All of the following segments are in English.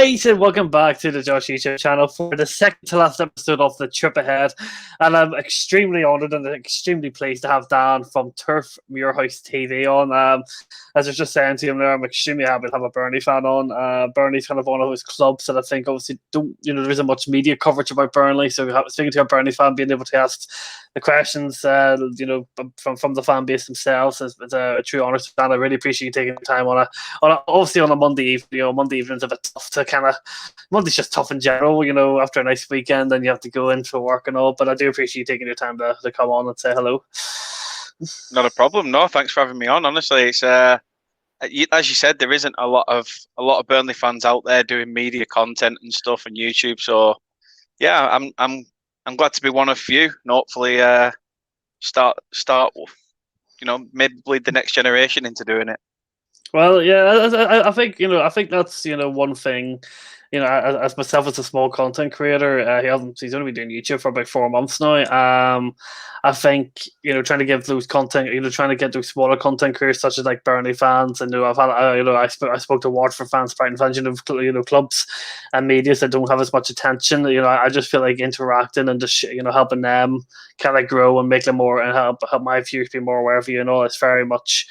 Right, and welcome back to the Josh YouTube channel for the second to last episode of the trip ahead. And I'm extremely honoured and extremely pleased to have Dan from Turf MoorHouse TV on. As I was just saying to him there, I'm extremely happy to have a Burnley fan on. Burnley's kind of one of those clubs that I think obviously there isn't much media coverage about Burnley. So speaking to a Burnley fan, being able to ask the questions, from the fan base themselves is a true honour. Dan, I really appreciate you taking the time obviously on a Monday evening. Monday evening's a bit tough to Monday's just tough in general, after a nice weekend and you have to go in for work and all. But I do appreciate you taking your time to come on and say hello. Not a problem. No, thanks for having me on. Honestly, it's as you said, there isn't a lot of Burnley fans out there doing media content and stuff on YouTube. So yeah, I'm glad to be one of few, and hopefully start maybe lead the next generation into doing it. Well, yeah, I think that's one thing. As myself as a small content creator, he's only been doing YouTube for about 4 months now. I think trying to give those content, trying to get those smaller content creators such as like Burnley fans, and I've had I spoke to Watford fans, Brighton fans, clubs and media that don't have as much attention. I just feel like interacting and just helping them kind of grow and make them more and help my viewers be more aware of you. It's very much.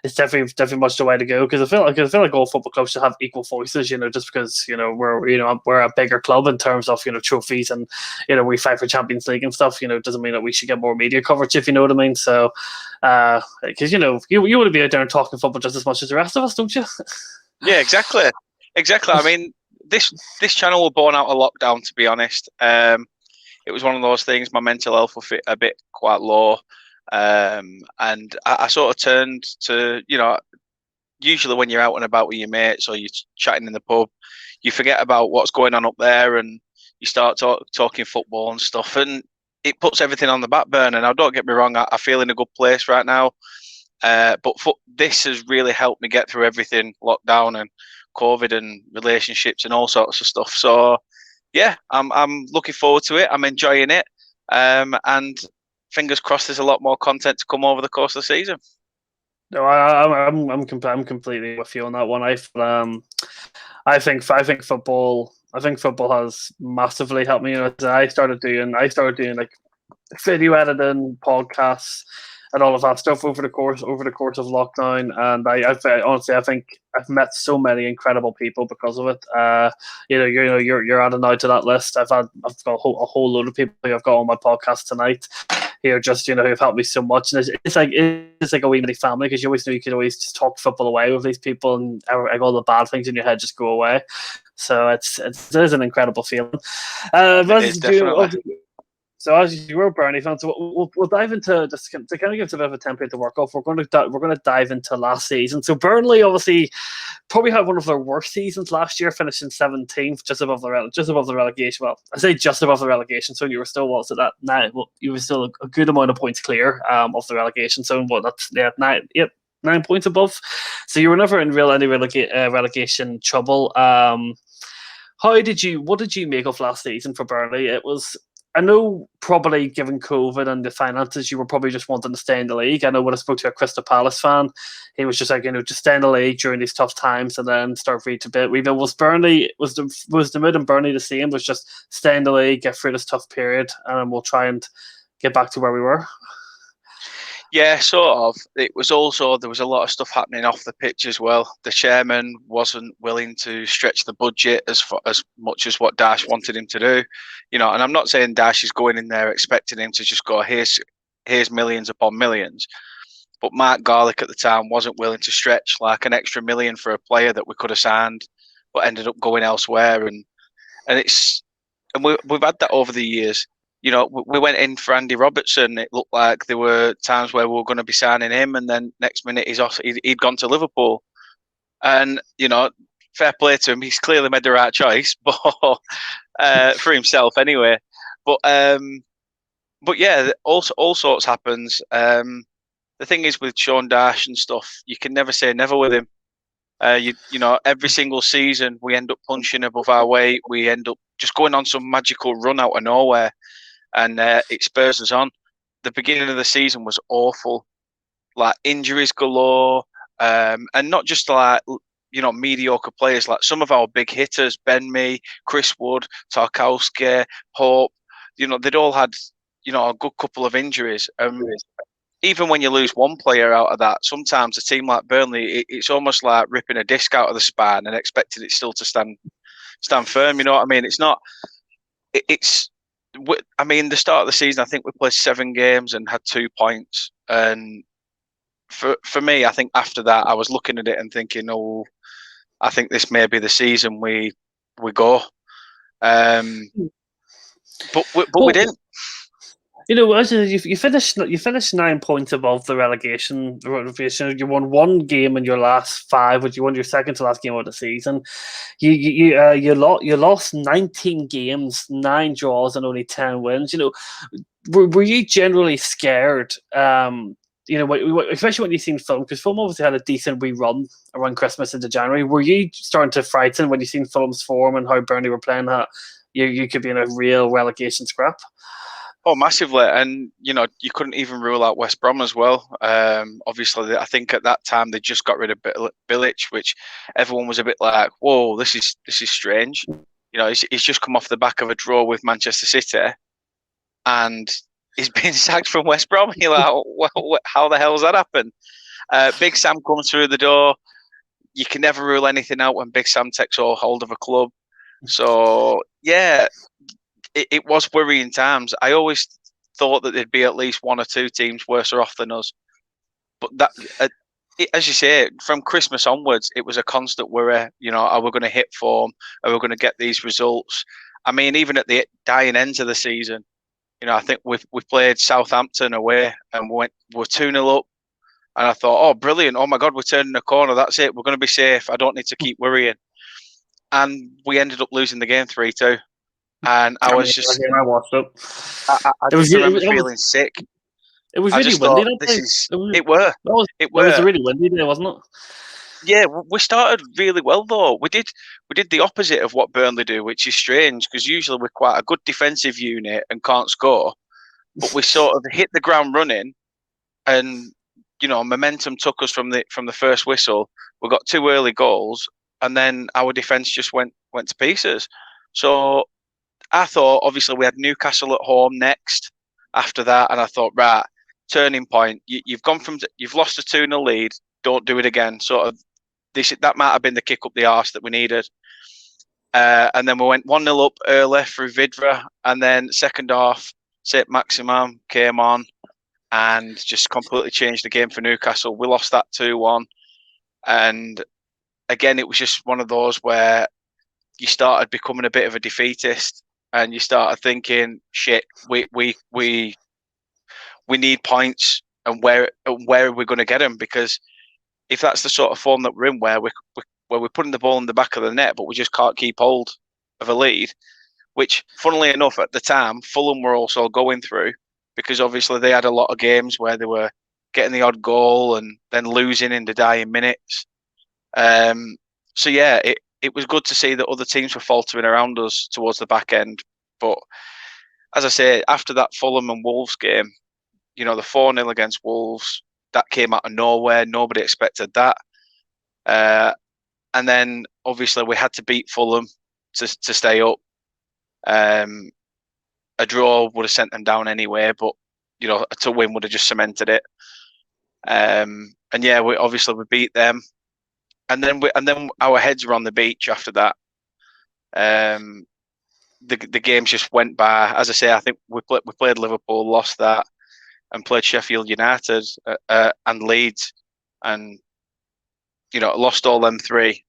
It's definitely much the way to go, because I feel like all football clubs should have equal voices. Just because we're a bigger club in terms of trophies, and we fight for Champions League and stuff. Doesn't mean that we should get more media coverage, if you know what I mean. So, because you want to be out there and talking football just as much as the rest of us, don't you? Yeah, exactly. I mean, this channel was born out of lockdown. To be honest, it was one of those things. My mental health was a bit quite low. And I sort of turned to, usually when you're out and about with your mates or you're chatting in the pub, you forget about what's going on up there and you start talking football and stuff, and it puts everything on the back burner. Now, don't get me wrong, I feel in a good place right now, but this has really helped me get through everything, lockdown and COVID and relationships and all sorts of stuff. So yeah, I'm looking forward to it. I'm enjoying it, and fingers crossed there's a lot more content to come over the course of the season. No, I'm completely with you on that one. I think football has massively helped me. I started doing like video editing, podcasts, and all of that stuff over the course of lockdown. And I think I've met so many incredible people because of it. You're adding now to that list. I've got a whole load of people who I've got on my podcast tonight here, just who've helped me so much. And it's like a wee mini family, because you always know you can always just talk football away with these people, and like all the bad things in your head just go away. So it is an incredible feeling. It is definitely. So as you were a Burnley fan, so we'll dive into, just to kind of give us a bit of a template to work off. We're going to dive into last season. So Burnley obviously probably had one of their worst seasons last year, finishing 17th, just above the relegation. Well, I say just above the relegation. So you were still you were still a good amount of points clear of the relegation. So that's 9 points above. So you were never in any relegation trouble. What did you make of last season for Burnley? It was, I know, probably given COVID and the finances, you were probably just wanting to stay in the league. I know when I spoke to a Crystal Palace fan, he was just like, just stay in the league during these tough times and then start rebuild. Was the mood in Burnley the same? Was just stay in the league, get through this tough period, and then we'll try and get back to where we were? Yeah, sort of. It was also, there was a lot of stuff happening off the pitch as well. The chairman wasn't willing to stretch the budget as much as what Dash wanted him to do. And I'm not saying Dash is going in there expecting him to just go, here's millions upon millions. But Mark Garlick at the time wasn't willing to stretch like an extra million for a player that we could have signed, but ended up going elsewhere. And we've had that over the years. We went in for Andy Robertson. It looked like there were times where we were going to be signing him, and then next minute he'd gone to Liverpool. And fair play to him, he's clearly made the right choice, but for himself anyway. But yeah, all sorts happens. The thing is with Sean Dash and stuff, you can never say never with him. Every single season we end up punching above our weight. We end up just going on some magical run out of nowhere. And it spurs us on. The beginning of the season was awful, like injuries galore, and not just like mediocre players, like some of our big hitters, Ben Mee, Chris Wood, Tarkowski, Pope, they'd all had, a good couple of injuries. Even when you lose one player out of that, sometimes a team like Burnley, it's almost like ripping a disc out of the spine and expecting it still to stand firm. You know what I mean? It's not. The start of the season, I think we played 7 games and had 2 points. And for me, I think after that, I was looking at it and thinking, oh, I think this may be the season we go. But we didn't. You finished 9 points above the relegation. You won 1 game in your last 5, but you won your second to last game of the season. You lost 19 games, 9 draws, and only 10 wins. Were you generally scared? Especially when you seen Fulham, because Fulham obviously had a decent run around Christmas into January. Were you starting to frighten when you seen Fulham's form and how Burnley were playing that you could be in a real relegation scrap? Oh, massively. And, you couldn't even rule out West Brom as well. Obviously, I think at that time they just got rid of Bilic, which everyone was a bit like, whoa, this is strange. He's just come off the back of a draw with Manchester City and he's been sacked from West Brom. You're like, well, how the hell has that happened? Big Sam comes through the door. You can never rule anything out when Big Sam takes all hold of a club. So, yeah, it was worrying times. I always thought that there'd be at least 1 or 2 teams worse off than us. But that, as you say, from Christmas onwards, it was a constant worry. Are we going to hit form? Are we going to get these results? I mean, even at the dying ends of the season, I think we played Southampton away and we're 2-0 up. And I thought, oh, brilliant. Oh, my God, we're turning a corner. That's it. We're going to be safe. I don't need to keep worrying. And we ended up losing the game 3-2. And I was just... I watched it. I just remember feeling sick. It was really windy. It was a really windy day, wasn't it? Yeah, we started really well though. We did the opposite of what Burnley do, which is strange because usually we're quite a good defensive unit and can't score. But we sort of hit the ground running, and momentum took us from the first whistle. We got 2 early goals, and then our defence just went to pieces. So I thought, obviously, we had Newcastle at home next after that, and I thought, right, turning point. You've lost a 2-0 lead. Don't do it again. Sort of that might have been the kick up the arse that we needed. And then we went 1-0 up early through Vidra, and then second half, St. Maximin came on and just completely changed the game for Newcastle. We lost that 2-1, and again, it was just one of those where you started becoming a bit of a defeatist. And you started thinking, shit, we need points, and where are we going to get them? Because if that's the sort of form that we're in, where we're putting the ball in the back of the net, but we just can't keep hold of a lead, which, funnily enough, at the time, Fulham were also going through, because obviously they had a lot of games where they were getting the odd goal and then losing in the dying minutes. So yeah, it was good to see that other teams were faltering around us towards the back end. But as I say, after that Fulham and Wolves game, the 4-0 against Wolves, that came out of nowhere. Nobody expected that. And then obviously we had to beat Fulham to stay up. A draw would have sent them down anyway, but to win would have just cemented it. And yeah, we beat them. And then our heads were on the beach after that. The games just went by. As I say, I think we played Liverpool, lost that, and played Sheffield United and Leeds, and lost all them 3.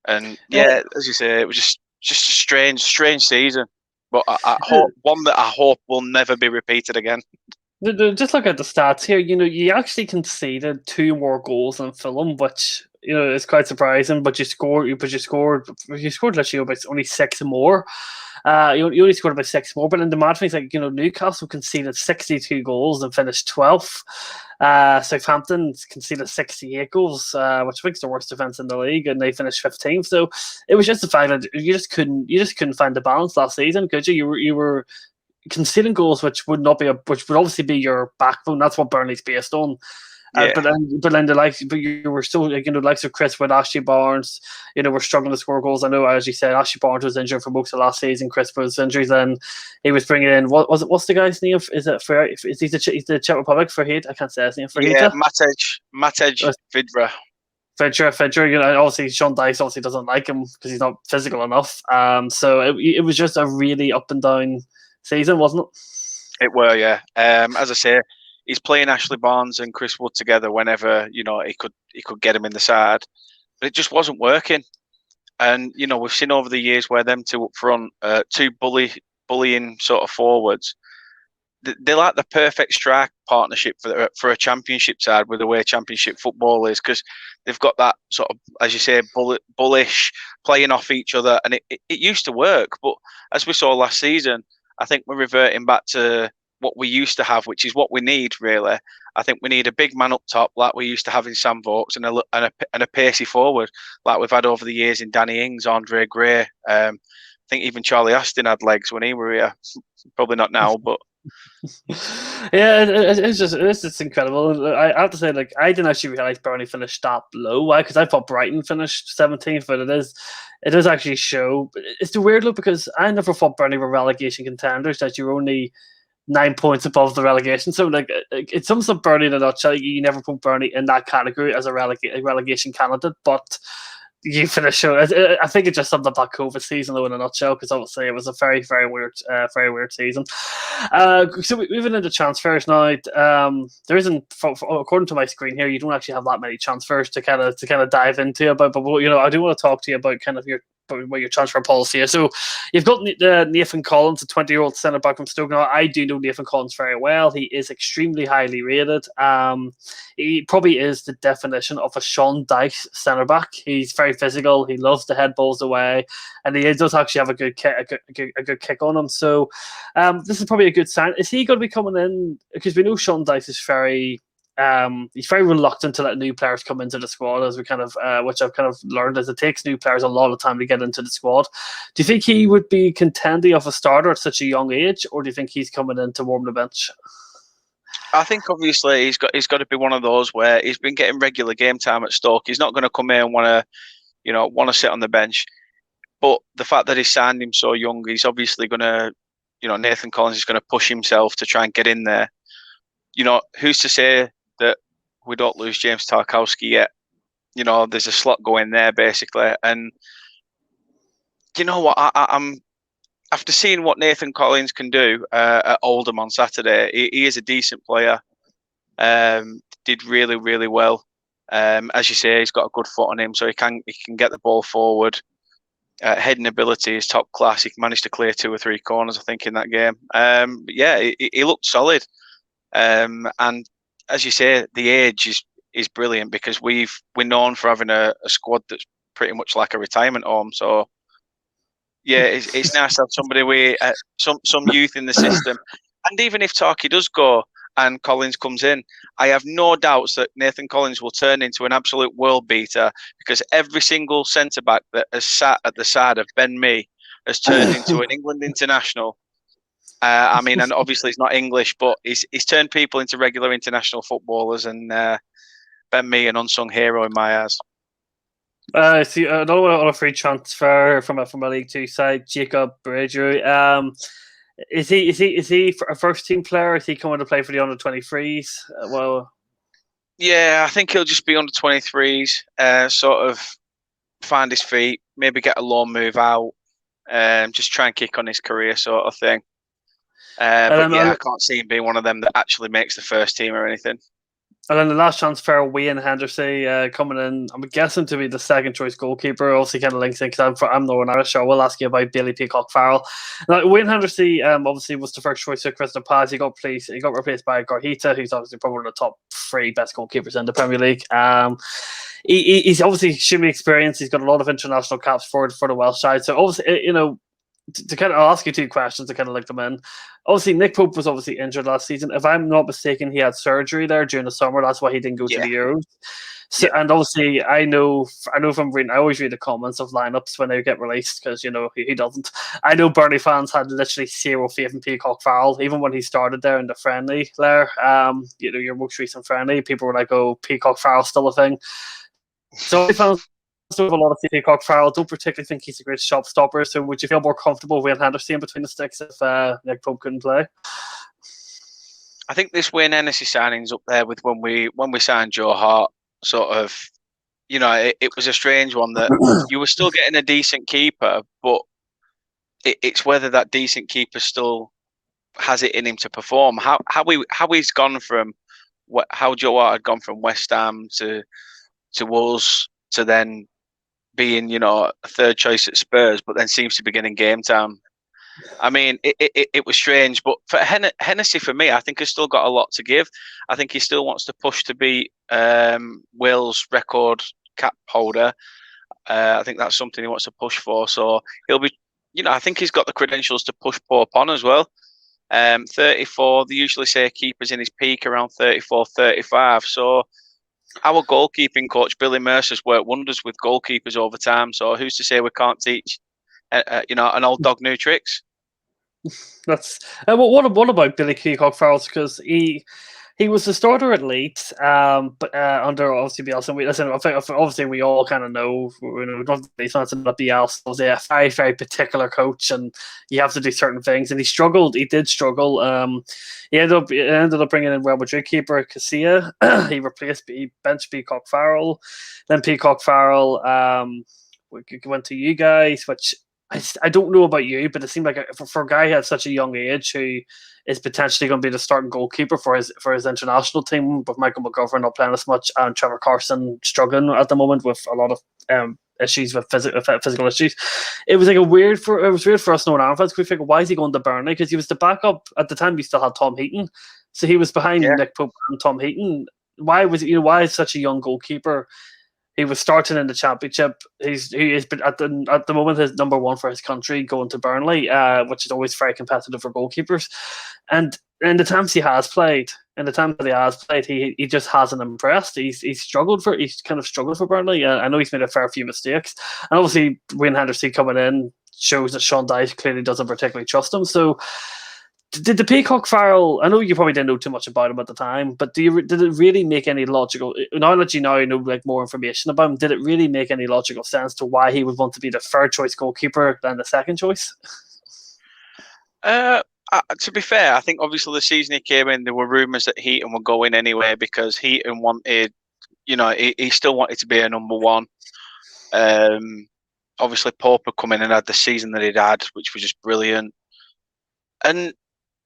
And yeah, as you say, it was just a strange season. But I hope one that I hope will never be repeated again. Just look at the stats here. You actually conceded 2 more goals than Fulham, which it's quite surprising. But you scored literally about only 6 more. You only scored about 6 more. But in the mad thing is, like, Newcastle conceded 62 goals and finished 12th. Southampton conceded 68 goals, which I think is the worst defense in the league, and they finished 15th. So it was just the fact that you just couldn't find the balance last season, could you? You were conceding goals which would obviously be your backbone. That's what Burnley's based on. Yeah. But then but you were still the likes of Chris Wood, Ashley Barnes, were struggling to score goals. I know, as you said, Ashley Barnes was injured for most of last season. Chris was injured, then he was bringing in what's the guy's name? Is it for? Is he the Czech Republic for Heat? I can't say his name for Heat. Yeah, Matej Vidra. Fedra, obviously Sean Dice obviously doesn't like him because he's not physical enough. So it was just a really up and down season, wasn't it? It were, yeah. As I say, he's playing Ashley Barnes and Chris Wood together whenever he could get him in the side, but it just wasn't working. And we've seen over the years where them two up front, two bullying sort of forwards, they're like the perfect strike partnership for a championship side with the way championship football is, because they've got that sort of, as you say, bullish playing off each other, and it used to work. But as we saw last season, I think we're reverting back to what we used to have, which is what we need really. I think we need a big man up top like we used to have in Sam Vokes, and a pacey forward like we've had over the years in Danny Ings, Andre Gray. I think even Charlie Aston had legs when he were here. Probably not now, but. Yeah, it's just incredible. I have to say, I didn't actually realize Burnley finished that low. Why? Because I thought Brighton finished 17th, but it does actually show. It's the weird look, because I never thought Burnley were relegation contenders. That you're only 9 points above the relegation. So it sums up Burnley in a nutshell. You never put Burnley in that category as a relegation candidate, but. You finish. I think it just summed up that COVID season though in a nutshell, because obviously it was a very, very weird season. So moving into transfers now, there isn't, according to my screen here, you don't actually have that many transfers to kind of dive into. But I do want to talk to you about kind of what your transfer policy is. So you've got Nathan Collins, a 20-year-old centre back from Stoke. Now, I do know Nathan Collins very well. He is extremely highly rated. He probably is the definition of a Sean Dyche centre back. He's very physical. He loves to head balls away, and he does actually have a good kick on him. So this is probably a good sign. Is he going to be coming in? Because we know Sean Dyche is he's very reluctant to let new players come into the squad, as we which I've kind of learned, as it takes new players a lot of time to get into the squad. Do you think he would be contending of a starter at such a young age, or do you think he's coming in to warm the bench? I think obviously he's got to be one of those where he's been getting regular game time at Stoke. He's not going to come here and want to sit on the bench. But the fact that he signed him so young, he's obviously going to, Nathan Collins is going to push himself to try and get in there. Who's to say that we don't lose James Tarkowski yet? There's a slot going there basically, and you know what? I'm after seeing what Nathan Collins can do at Oldham on Saturday. He is a decent player. Did really, really well. As you say, he's got a good foot on him, so he can get the ball forward. Heading ability is top class. He managed to clear 2 or 3 corners, I think, in that game. But yeah, he looked solid. And as you say, the age is brilliant, because we're known for having a squad that's pretty much like a retirement home. So yeah, it's nice to have somebody with some youth in the system. And even if Tarky does go and Collins comes in, I have no doubts that Nathan Collins will turn into an absolute world beater, because every single centre back that has sat at the side of Ben Mee has turned into an England international. And obviously it's not English, but he's turned people into regular international footballers, and Ben Mee, an unsung hero in my eyes. See another one on a free transfer from a League Two side, Jacob Brady. Is he a first team player? Is he coming to play for the under 23s? Yeah, I think he'll just be under 23s. Sort of find his feet, maybe get a loan move out, just try and kick on his career, sort of thing. I can't see him being one of them that actually makes the first team or anything. And then the last transfer, Wayne Henderson, coming in, I'm guessing to be the second choice goalkeeper. Obviously, kind of links in because I'm Northern Irish, so I will ask you about Bailey Peacock Foll. Now, Wayne Henderson obviously was the first choice of Crystal Palace. He got replaced by Garhita, who's obviously probably one of the top 3 best goalkeepers in the Premier League. He's obviously extremely experienced. He's got a lot of international caps for the Welsh side. So obviously, to kind of, I'll ask you two questions to kind of link them in. Obviously, Nick Pope was obviously injured last season. If I'm not mistaken, he had surgery there during the summer. That's why he didn't go to Yeah, the Euros. So, yeah. and obviously, I know from reading, I always read the comments of lineups when they get released because he doesn't. I know Burnley fans had literally zero faith in Peacock Fowl, even when he started there in the friendly there. Your most recent friendly, people were like, "Oh, Peacock Fowl still a thing." So fans don't have a lot of Peacock Farrell. Don't particularly think he's a great shot stopper. So would you feel more comfortable with Henderson between the sticks if Nick Pope couldn't play? I think this Wayne Hennessy signing's up there with when we signed Joe Hart. Sort of, it was a strange one that you were still getting a decent keeper, but it's whether that decent keeper still has it in him to perform. How he's gone from how Joe Hart had gone from West Ham to Wolves to then being a third choice at Spurs, but then seems to be getting game time. I mean, it was strange, but for Hennessy, for me, I think he's still got a lot to give. I think he still wants to push to beat Will's record cap holder. I think that's something he wants to push for. So he'll be, I think he's got the credentials to push Pope on as well. 34, they usually say keepers in his peak around 34, 35. So our goalkeeping coach, Billy Mercer's worked wonders with goalkeepers over time. So who's to say we can't teach, an old dog new tricks? That's what about Billy Peacock Farrell? Because he was the starter at Leeds, but under obviously Bielsa. I think obviously we all kind of know, he's not Bielsa was a very very particular coach, and you have to do certain things. And he struggled. He did struggle. He ended up bringing in Real Madrid keeper Casilla. He benched Peacock Farrell, then Peacock Farrell went to you guys, which. I don't know about you, but it seemed like for a guy at such a young age who is potentially going to be the starting goalkeeper for his international team, with Michael McGovern not playing as much and Trevor Carson struggling at the moment with a lot of issues with physical issues. It was weird for us knowing our fans. We figured, why is he going to Burnley? Because he was the backup at the time. We still had Tom Heaton, so he was behind Nick Pope and Tom Heaton. Why is such a young goalkeeper? He was starting in the championship. He is at the moment his number one for his country, going to Burnley, which is always very competitive for goalkeepers. And in the times that he has played, he just hasn't impressed. He's kind of struggled for Burnley. I know he's made a fair few mistakes, and obviously Wayne Henderson coming in shows that Sean Dyche clearly doesn't particularly trust him. So did the Peacock Farrell? I know you probably didn't know too much about him at the time, but did it really make any logical? Now that you know more information about him, did it really make any logical sense to why he would want to be the third choice goalkeeper than the second choice? To be fair, I think obviously the season he came in, there were rumours that Heaton would go in anyway because Heaton wanted, he still wanted to be a number one. Obviously Pope had come in and had the season that he'd had, which was just brilliant. And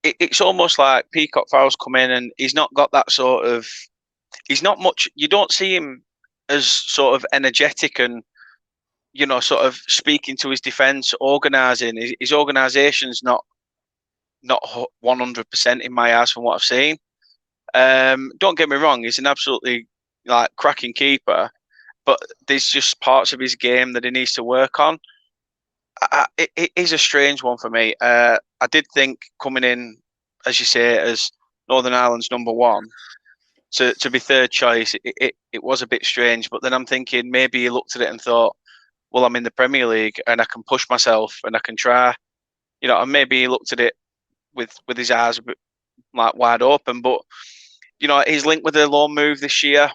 it's almost like Peacock Farrell's come in and he's not got that sort of. He's not much. You don't see him as sort of energetic and, sort of speaking to his defence, organising. His organisation's not 100% in my eyes from what I've seen. Don't get me wrong, he's an absolutely cracking keeper, but there's just parts of his game that he needs to work on. It is a strange one for me. I did think coming in, as you say, as Northern Ireland's number one, to be third choice, it was a bit strange. But then I'm thinking maybe he looked at it and thought, well, I'm in the Premier League and I can push myself and I can try, and maybe he looked at it with his eyes a bit wide open. But he's linked with a loan move this year.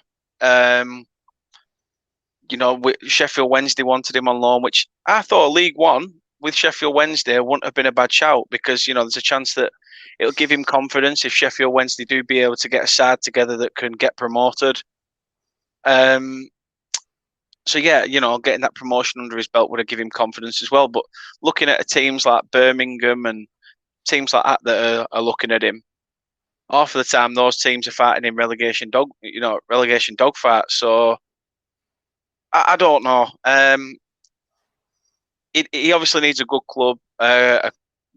Sheffield Wednesday wanted him on loan, which I thought League One with Sheffield Wednesday wouldn't have been a bad shout because, there's a chance that it'll give him confidence if Sheffield Wednesday do be able to get a side together that can get promoted. So, yeah, getting that promotion under his belt would have given him confidence as well. But looking at teams like Birmingham and teams like that are looking at him, half of the time those teams are fighting in relegation dogfights. So, I don't know. He obviously needs a good club, a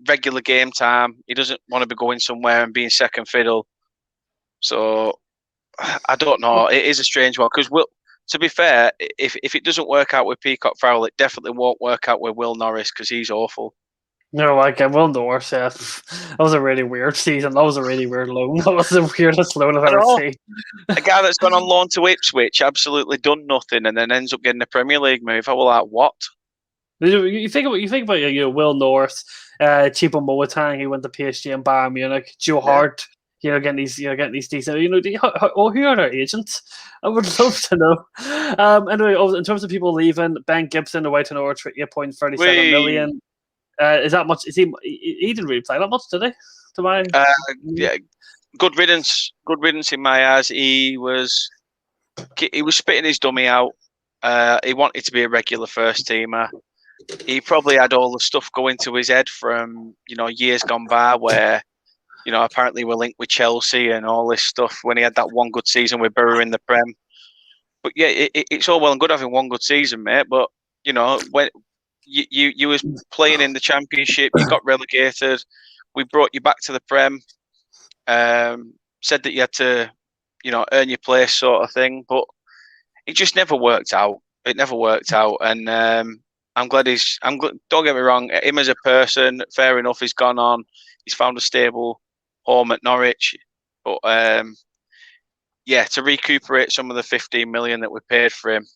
regular game time. He doesn't want to be going somewhere and being second fiddle. So I don't know. It is a strange one because to be fair, if it doesn't work out with Peacock Farrell, it definitely won't work out with Will Norris because he's awful. No, like Will North, that was a really weird season. That was a really weird loan. That was the weirdest loan I've I ever know seen. a guy that's gone on loan to Ipswich, absolutely done nothing, and then ends up getting a Premier League move. I was like, what? You think about Will North, Chipo Moatang, he went to PSG and Bayern Munich, Joe Yeah. Hart, getting these decent, who are their agents? I would love to know. Anyway, in terms of people leaving, Ben Gibson away to Norwich for 8.37 We million. Is that much? Is he didn't really play that much, did he? To my yeah, good riddance. Good riddance in my eyes. He was spitting his dummy out. He wanted to be a regular first teamer. He probably had all the stuff going to his head from years gone by, where apparently we're linked with Chelsea and all this stuff. When he had that one good season with Borough in the Prem, but yeah, it's all well and good having one good season, mate. But when you was playing in the Championship, you got relegated. We brought you back to the Prem. Said that you had to, earn your place, sort of thing. But it just never worked out. It never worked out, and I'm glad he's. Don't get me wrong. Him as a person, fair enough. He's gone on. He's found a stable home at Norwich, but yeah, to recuperate some of the 15 million that we paid for him,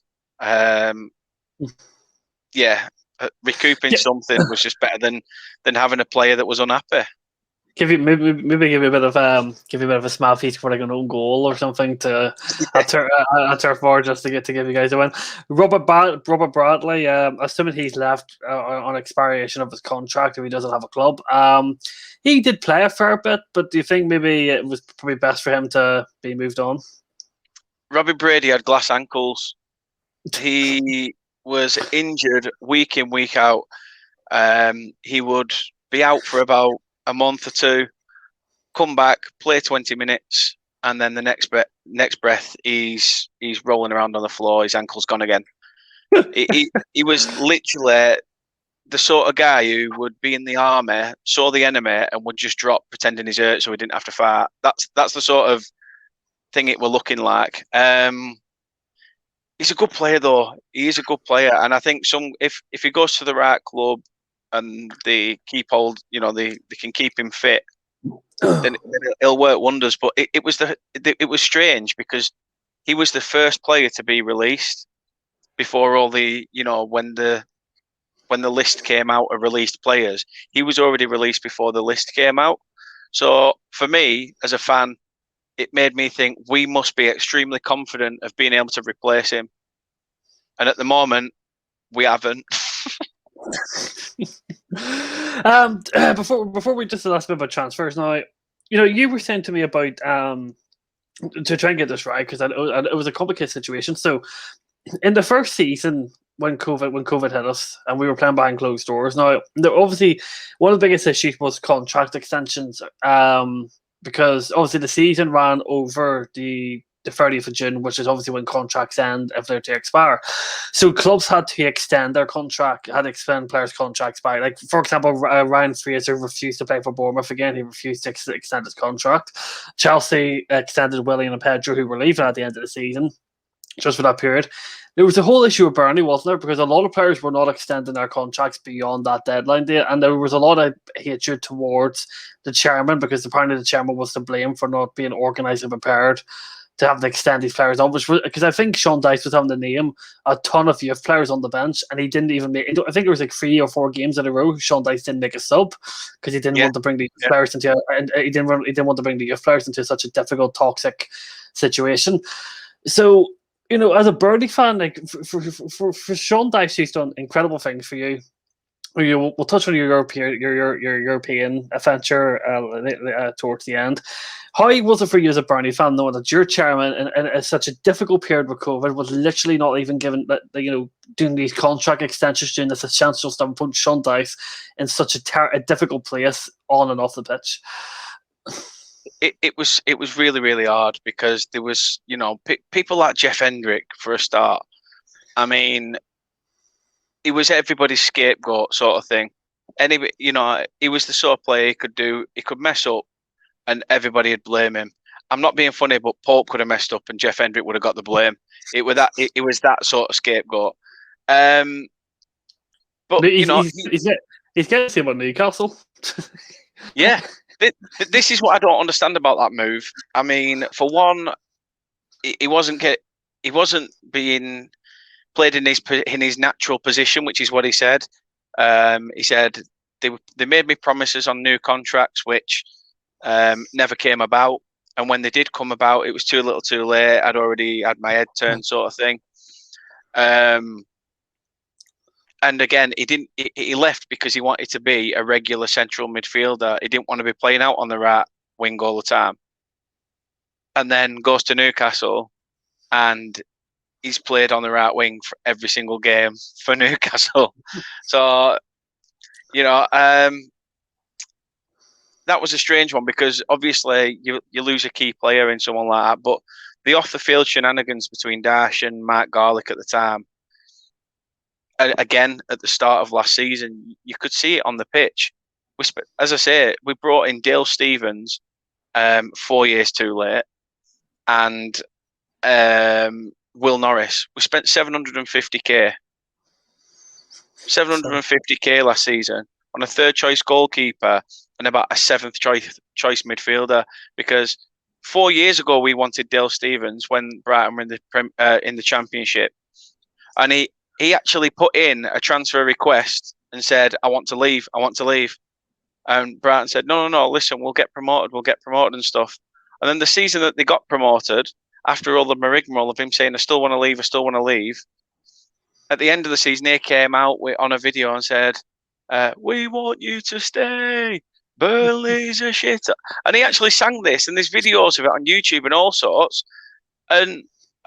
yeah, recouping something was just better than having a player that was unhappy. maybe give you a bit of a smile feast for like an own goal or something to at Turf Moor just to give you guys a win. Robert Bradley, assuming he's left on expiration of his contract if he doesn't have a club. He did play a fair bit, but do you think maybe it was probably best for him to be moved on? Robbie Brady had glass ankles. He was injured week in, week out. He would be out for about a month or two, come back, play 20 minutes, and then the next breath, he's rolling around on the floor. His ankle's gone again. he was literally the sort of guy who would be in the army, saw the enemy, and would just drop, pretending he's hurt, so he didn't have to fight. That's the sort of thing it were looking like. He's a good player, though. He is a good player, and I think if he goes to the right club and they keep hold, they can keep him fit, then it'll work wonders. But it was strange because he was the first player to be released before all the when the list came out of released players. He was already released before the list came out. So for me, as a fan, it made me think we must be extremely confident of being able to replace him. And at the moment, we haven't. Before we just the last bit about transfers now, you were saying to me about to try and get this right because it was a complicated situation. So in the first season when COVID hit us and we were playing behind closed doors, now obviously one of the biggest issues was contract extensions. Because obviously the season ran over the 30th of June, which is obviously when contracts end if they're to expire. So clubs had to extend their contract, had to extend players' contracts by, like, for example, Ryan Fraser refused to play for Bournemouth again. He refused to extend his contract. Chelsea extended Willian and Pedro, who were leaving at the end of the season, just for that period. There was a whole issue with Burnley, wasn't there? Because a lot of players were not extending their contracts beyond that deadline date, and there was a lot of hatred towards the chairman because apparently the chairman was to blame for not being organised and prepared to have to extend these players on. Because I think Sean Dyche was having to name a ton of youth players on the bench, and he didn't even make. I think it was like 3 or 4 games in a row. Sean Dyche didn't make a sub because he didn't want to bring the players into, and he didn't want to bring the youth players into such a difficult, toxic situation. So, as a Burnley fan, like for Sean Dyche, he's done incredible things for you. We'll touch on your European adventure towards the end. How was it for you as a Burnley fan, knowing that your chairman in such a difficult period with COVID was literally not even given doing these contract extensions, doing this essential stuff, and putting Sean Dyche in such a difficult place on and off the pitch? It was really, really hard because there was people like Jeff Hendrick for a start. I mean, he was everybody's scapegoat sort of thing. Anyway, he was the sort of player he could mess up and everybody would blame him. I'm not being funny, but Pope could have messed up and Jeff Hendrick would have got the blame. It was that sort of scapegoat. But he's He's getting the same with Newcastle. Yeah, this is what I don't understand about that move. I mean, for one, he wasn't being played in his natural position, which is what he said. He said they made me promises on new contracts, which never came about. And when they did come about, it was too little, too late. I'd already had my head turned, sort of thing. And again, he left because he wanted to be a regular central midfielder. He didn't want to be playing out on the right wing all the time. And then goes to Newcastle, and he's played on the right wing for every single game for Newcastle. So, that was a strange one, because obviously you lose a key player in someone like that. But the off the field shenanigans between Dash and Mark Garlick at the time, again at the start of last season, you could see it on the pitch. As I say, we brought in Dale Stevens 4 years too late, and Will Norris. We spent 750k last season on a third choice goalkeeper and about a seventh choice midfielder, because 4 years ago we wanted Dale Stevens when Brighton were in the Championship, and he actually put in a transfer request and said, I want to leave. And Brighton said, no, listen, we'll get promoted and stuff. And then the season that they got promoted, after all the rigmarole of him saying, I still want to leave, at the end of the season, he came out on a video and said, we want you to stay. Burnley's a shit. And he actually sang this, and there's videos of it on YouTube and all sorts. And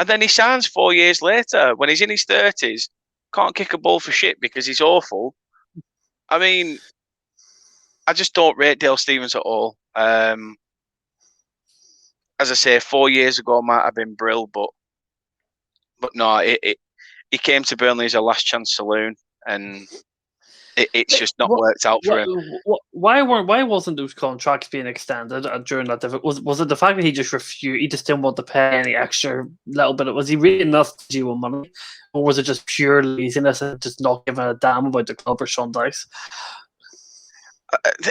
then he signs 4 years later when he's in his 30s, can't kick a ball for shit because he's awful. I mean, I just don't rate Dale Stevens at all. As I say, 4 years ago might have been brill, but no, he came to Burnley as a last chance saloon, and it's just not worked out for him. Why wasn't those contracts being extended during that? Was it the fact that he just refused? He just didn't want to pay any extra little bit. Was he really not due with money, or was it just pure laziness and just not giving a damn about the club or Sean Dyche?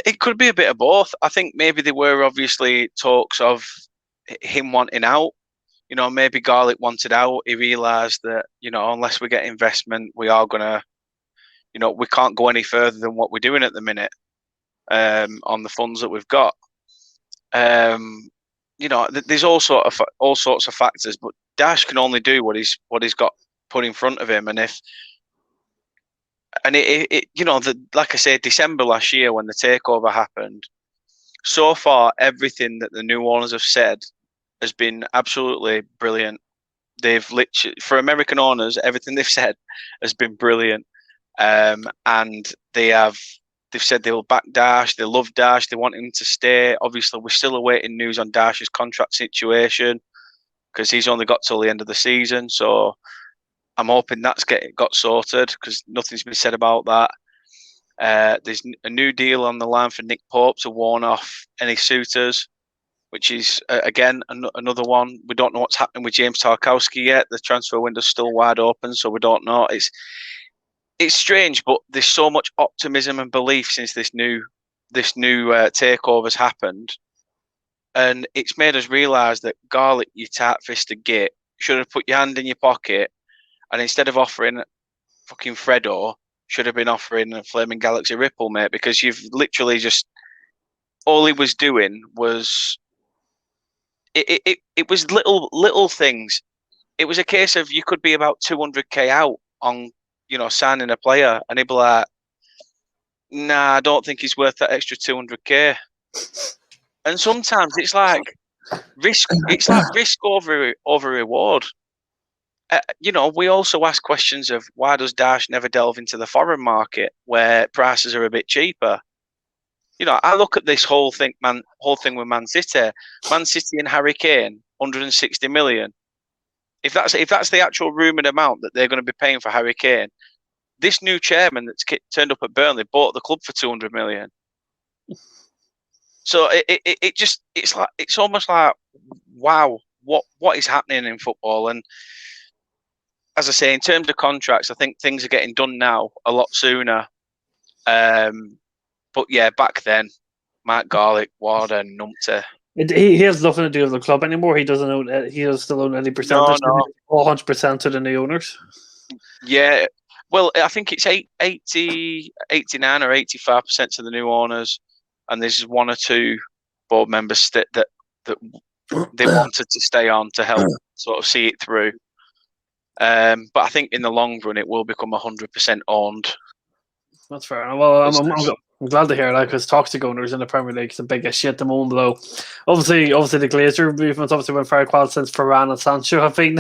It could be a bit of both. I think maybe there were obviously talks of him wanting out. Maybe Garlick wanted out. He realised that, unless we get investment, we are going to, we can't go any further than what we're doing at the minute on the funds that we've got. There's all sorts of factors, but Dash can only do what he's got put in front of him. And like I said, December last year when the takeover happened, so far everything that the new owners have said has been absolutely brilliant. They've literally, for American owners, everything they've said has been brilliant. And they've said they'll back Dash, they love Dash, they want him to stay. Obviously, we're still awaiting news on Dash's contract situation because he's only got till the end of the season. So I'm hoping that's got sorted, because nothing's been said about that. There's a new deal on the line for Nick Pope to warn off any suitors, which is, again, another one. We don't know what's happening with James Tarkowski yet. The transfer window's still wide open, so we don't know. It's strange, but there's so much optimism and belief since this new takeover's happened, and it's made us realise that Garlick, you tight-fisted git, should have put your hand in your pocket, and instead of offering fucking Fredo, should have been offering a Flaming Galaxy Ripple, mate, because you've literally just, all he was doing was, it was little things. It was a case of you could be about 200k out on, signing a player, and he'd be like, nah, I don't think he's worth that extra 200k. And sometimes it's like risk over reward. We also ask questions of why does Dash never delve into the foreign market where prices are a bit cheaper? I look at this whole thing with Man City. Man City and Harry Kane, 160 million. If that's the actual rumoured amount that they're going to be paying for Harry Kane, this new chairman that's turned up at Burnley bought the club for 200 million. So it's almost like, wow, what is happening in football? And as I say, in terms of contracts, I think things are getting done now a lot sooner But yeah, back then, Mark Garlick, what a numpty. He has nothing to do with the club anymore. He doesn't own. He does still own any No, percentage. no. 100% to the new owners. Yeah. Well, I think it's 89 or 85% to the new owners, and there's one or two board members that they wanted to stay on to help sort of see it through. But I think in the long run, it will become 100% owned. That's fair enough. Well, I'm glad to hear that because toxic owners in the Premier League is the biggest shit at the moment. Though, obviously the Glazer movements obviously went very quiet since Varane and Sancho have been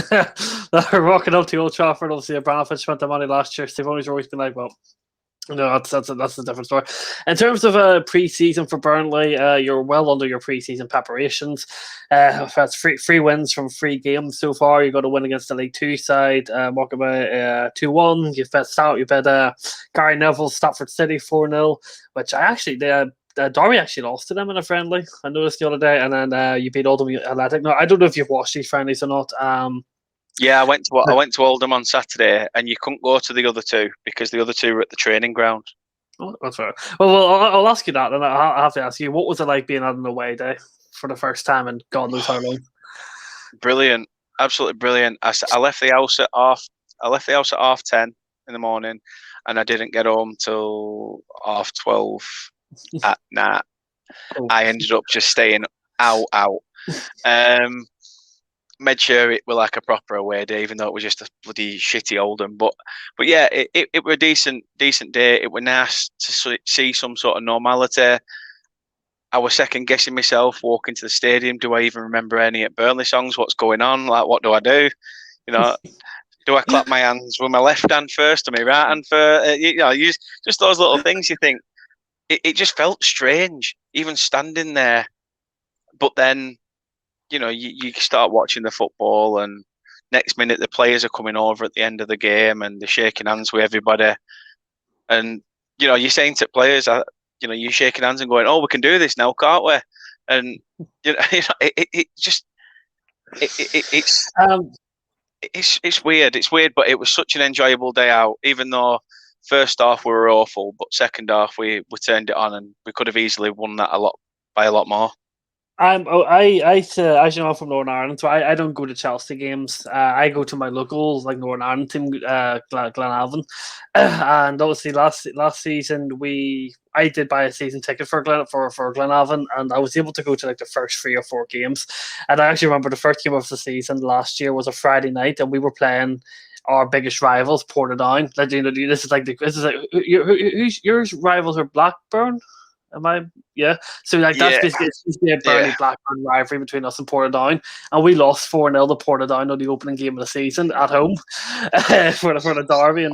rocking up to Old Trafford. Obviously, Abramovich spent the money last year. So they've always been like, well. No, that's a different story. In terms of pre-season for Burnley, you're well under your pre-season preparations. That's three wins from 3 games so far. You got a win against the League Two side, walking by 2-1. You've bet Stout. You bet Gary Neville, Stafford City 4-0, which I actually Derby actually lost to them in a friendly. I noticed the other day, and then you beat Oldham Athletic. No, I don't know if you've watched these friendlies or not. Yeah, I went to Oldham on Saturday, and you couldn't go to the other two because the other two were at the training ground. Oh, that's fair. Well, I'll ask you that, and I have to ask you, what was it like being on an away day for the first time in God knows how long? Brilliant, absolutely brilliant. I left the house at half 10 in the morning, and I didn't get home till 12:30 at night. Oh. I ended up just staying out. Made sure it were like a proper away day, even though it was just a bloody shitty Oldham. But yeah, it were a decent day. It were nice to see some sort of normality. I was second guessing myself walking to the stadium. Do I even remember any at Burnley songs? What's going on? Like, what do I do? You know, do I clap my hands with my left hand first or my right hand first? Just those little things. You think it just felt strange, even standing there. But then, you start watching the football, and next minute the players are coming over at the end of the game, and they're shaking hands with everybody. And you're saying to players, you're shaking hands and going, "Oh, we can do this now, can't we?" And it's weird. It's weird, but it was such an enjoyable day out. Even though first half we were awful, but second half we turned it on, and we could have easily won that by a lot more. As you know, I'm from Northern Ireland, so I don't go to Chelsea games. I go to my local, like Northern Ireland team, Glenavon, and obviously last season I did buy a season ticket for Glenavon, and I was able to go to like the first 3 or 4 games. And I actually remember the first game of the season last year was a Friday night, and we were playing our biggest rivals, Portadown. Your rivals are Blackburn. Am I? Yeah. So that's basically a Burnley Blackburn rivalry between us and Portadown, and we lost 4-0 to Portadown on the opening game of the season at home for the derby,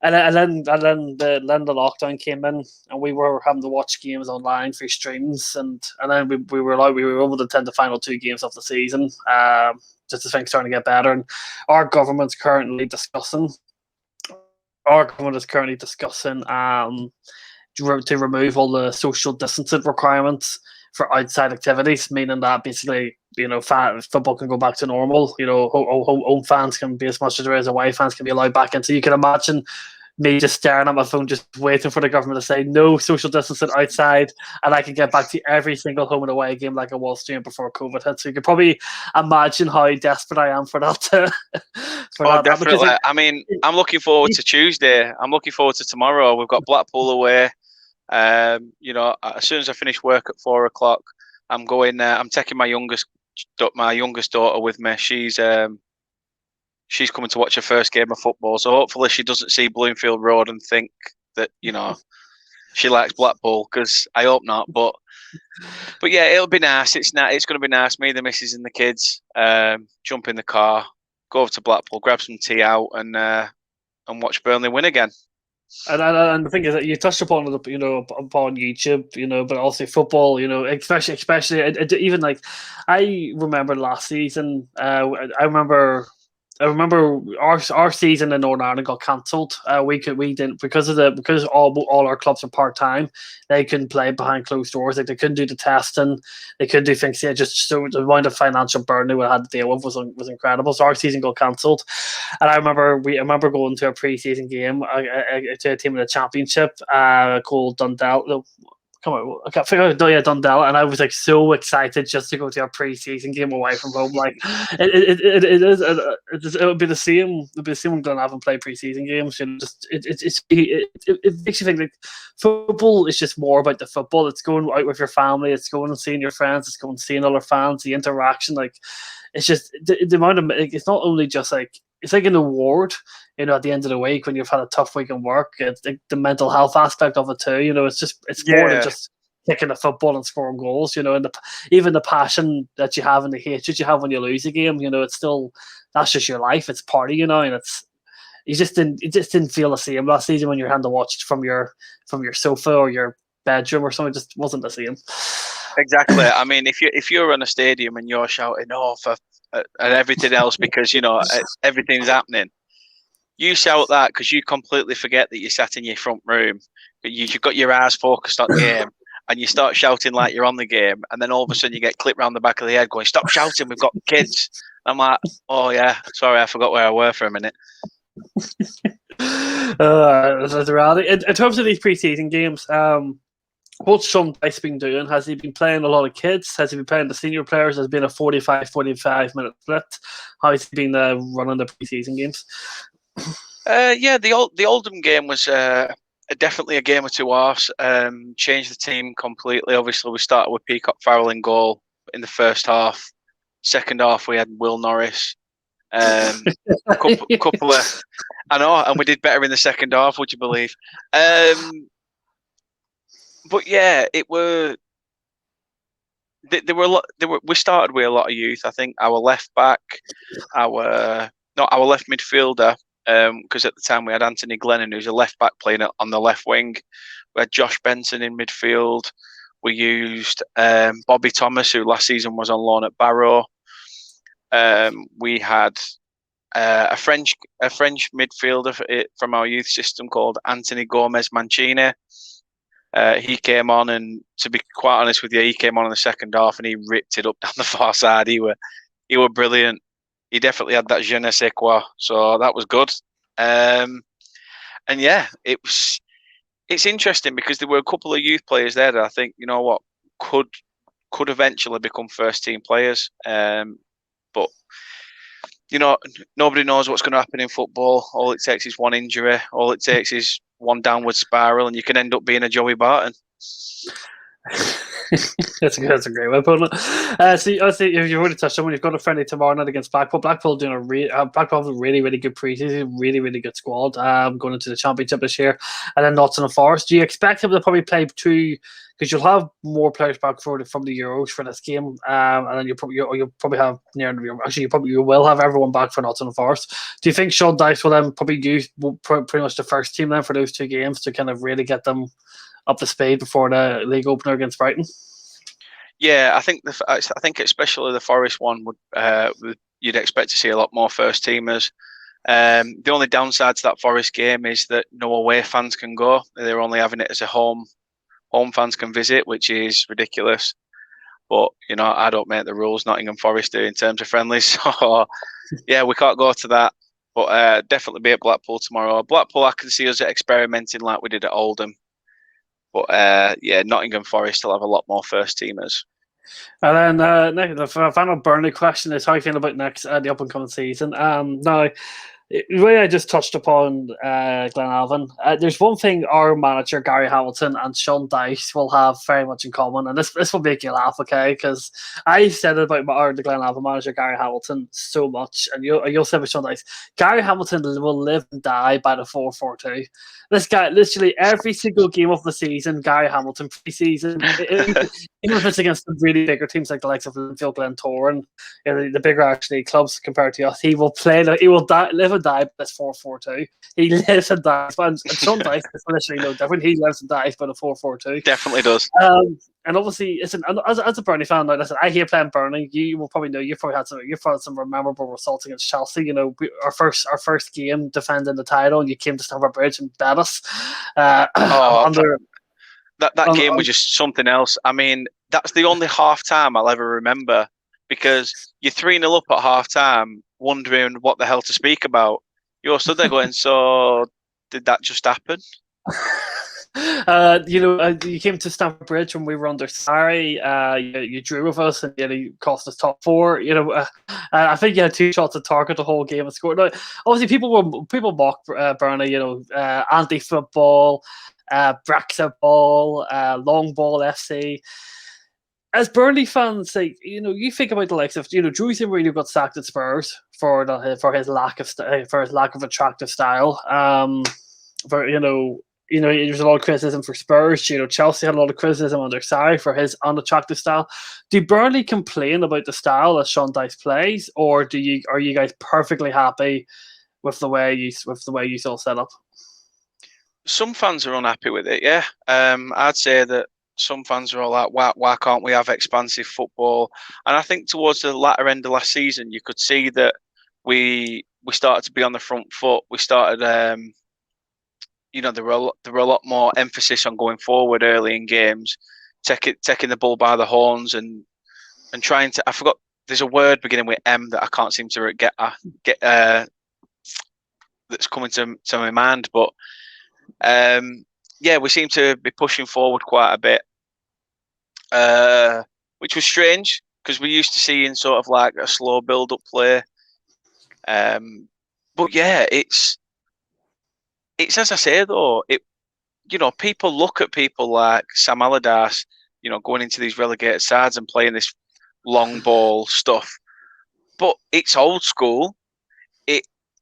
and then the lockdown came in, and we were having to watch games online through streams, and then we were able to attend the final 2 games of the season, just as things starting to get better, and our government is currently discussing. To remove all the social distancing requirements for outside activities, meaning that basically, football can go back to normal. Home fans can be as much as there is, away fans can be allowed back in. So you can imagine me just staring at my phone, just waiting for the government to say no social distancing outside, and I can get back to every single home and away game like I was doing before COVID hit. So you can probably imagine how desperate I am for that. Definitely. I mean, I'm looking forward to Tuesday. I'm looking forward to tomorrow. We've got Blackpool away. As soon as I finish work at 4:00, I'm going. I'm taking my youngest daughter with me. She's coming to watch her first game of football. So hopefully she doesn't see Bloomfield Road and think that she likes Blackpool, because I hope not. But yeah, it'll be nice. It's going to be nice. Me, the missus, and the kids jump in the car, go over to Blackpool, grab some tea out, and watch Burnley win again. And the thing is that you touched upon it, upon YouTube, but also football, especially even like I remember last season. I remember I remember our season in Northern Ireland got cancelled. We didn't because all our clubs are part time. They couldn't play behind closed doors. Like they couldn't do the testing. They couldn't do things. Yeah, just so the amount of financial burden we had to deal with was incredible. So our season got cancelled, and I remember going to a pre-season game to a team in the championship called Dundell. Come on, I can't figure out Dundell, and I was like so excited just to go to a pre-season game away from home. Like it would be the same. It'd be the same when Glenavon play pre-season games. You know, just it makes you think like football is just more about the football. It's going out with your family. It's going and seeing your friends. It's going and seeing other fans. The interaction, like it's just the amount of. Like, it's not only just like it's like an award. You know, at the end of the week when you've had a tough week in work, it's the mental health aspect of it too. You know, it's more than just kicking the football and scoring goals. You know, and even the passion that you have and the hatred you have when you lose a game. You know, it's still that's just your life. It's party. You know, and it just didn't feel the same last season when you're having to watch from your sofa or your bedroom or something. It just wasn't the same. Exactly. I mean, if you're in a stadium and you're shouting off and everything else because you know everything's happening. You shout that because you completely forget that you sat in your front room, but you've got your eyes focused on the game, and you start shouting like you're on the game, and then all of a sudden you get clipped round the back of the head going, "Stop shouting, we've got kids." I'm like, "Oh yeah, sorry, I forgot where I were for a minute." That's the reality. In terms of these pre-season games, what's Sean Dyche been doing? Has he been playing a lot of kids? Has he been playing the senior players? Has it been a 45 minute split? How has he been running the pre-season games? The Oldham game was definitely a game of two halves. Changed the team completely. Obviously, we started with Peacock Foll in goal in the first half. Second half, we had Will Norris. Couple of, I know, and we did better in the second half. Would you believe? But yeah, we started with a lot of youth. I think our left back, our left midfielder. Because at the time we had Anthony Glennon, who's a left back playing on the left wing. We had Josh Benson in midfield. We used Bobby Thomas, who last season was on loan at Barrow. We had a French midfielder from our youth system called Anthony Gomez Mancini. He came on, and to be quite honest with you, he came on in the second half and he ripped it up down the far side. He were brilliant. He definitely had that je ne sais quoi, so that was good. And yeah, it's interesting because there were a couple of youth players there that I think, you know what, could eventually become first team players. But you know, nobody knows what's going to happen in football. All it takes is one injury. All it takes is one downward spiral, and you can end up being a Joey Barton. That's a great way of putting it. So I think you've already touched on when you've got a friendly tomorrow night against Blackpool. Blackpool doing Blackpool have a really, really good preseason, really, really good squad. Going into the championship this year, and then Nottingham Forest. Do you expect them to probably play two? Because you'll have more players back from the Euros for this game, and then you'll probably have you will have everyone back for Nottingham Forest. Do you think Sean Dyche will then probably use pretty much the first team then for those two games to kind of really get them up to speed before the league opener against Brighton? Yeah, I think especially the Forest one you'd expect to see a lot more first teamers. The only downside to that Forest game is that no away fans can go. They're only having it as a home fans can visit, which is ridiculous. But you know, I don't make the rules. Nottingham Forest do in terms of friendlies. So yeah, we can't go to that. But definitely be at Blackpool tomorrow. Blackpool, I can see us experimenting like we did at Oldham. But yeah, Nottingham Forest will have a lot more first teamers. And then the final Burnley question is how you feel about the up and coming season. Now, the way I just touched upon Glenavon, there's one thing our manager Gary Hamilton and Sean Dyche will have very much in common, and this will make you laugh, okay? Because I said it about the Glenavon manager Gary Hamilton so much, and you'll say about Sean Dyche. Gary Hamilton will live and die by the 4-4-2. This guy, literally every single game of the season, Gary Hamilton pre-season, even if it's against the really bigger teams like the likes of Linfield, Glentoran, the bigger actually clubs compared to us, he will live and die by this 4-4-2. He lives and dies. And Sean Dyche is literally no different. He lives and dies by the 4-4-2. Definitely does. And obviously, as a Burnley fan, like I said, I hate playing Burnley. You will probably know you've had some memorable results against Chelsea. You know, our first game defending the title, and you came to Stamford Bridge and bet us. That game was just something else. I mean, that's the only half time I'll ever remember, because you're 3-0 up at half time, wondering what the hell to speak about. You're stood there going, "So did that just happen?" You came to Stamford Bridge when we were under Sarri. You drew with us, and you cost us top 4. I think you had 2 shots at target the whole game and scored. Now, obviously, people mock Burnley. Anti-football, Brexit ball, long ball FC. As Burnley fans, you think about the likes of Drew Mourinho got sacked at Spurs for his lack of attractive style. There's a lot of criticism for Spurs. Chelsea had a lot of criticism under Sarri for his unattractive style. Do Burnley complain about the style that Sean Dyche plays, or are you guys perfectly happy with the way you all set up? Some fans are unhappy with it. Yeah, I'd say that some fans are all like, "Why can't we have expansive football?" And I think towards the latter end of last season, you could see that we started to be on the front foot. We started. There were a lot more emphasis on going forward early in games, taking the ball by the horns and trying to. I forgot. There's a word beginning with M that I can't seem to get. That's coming to my mind, but we seem to be pushing forward quite a bit, which was strange because we used to see in sort of like a slow build-up play. But yeah, it's as I say though, people look at people like Sam Allardyce, going into these relegated sides and playing this long ball stuff, but it's old school.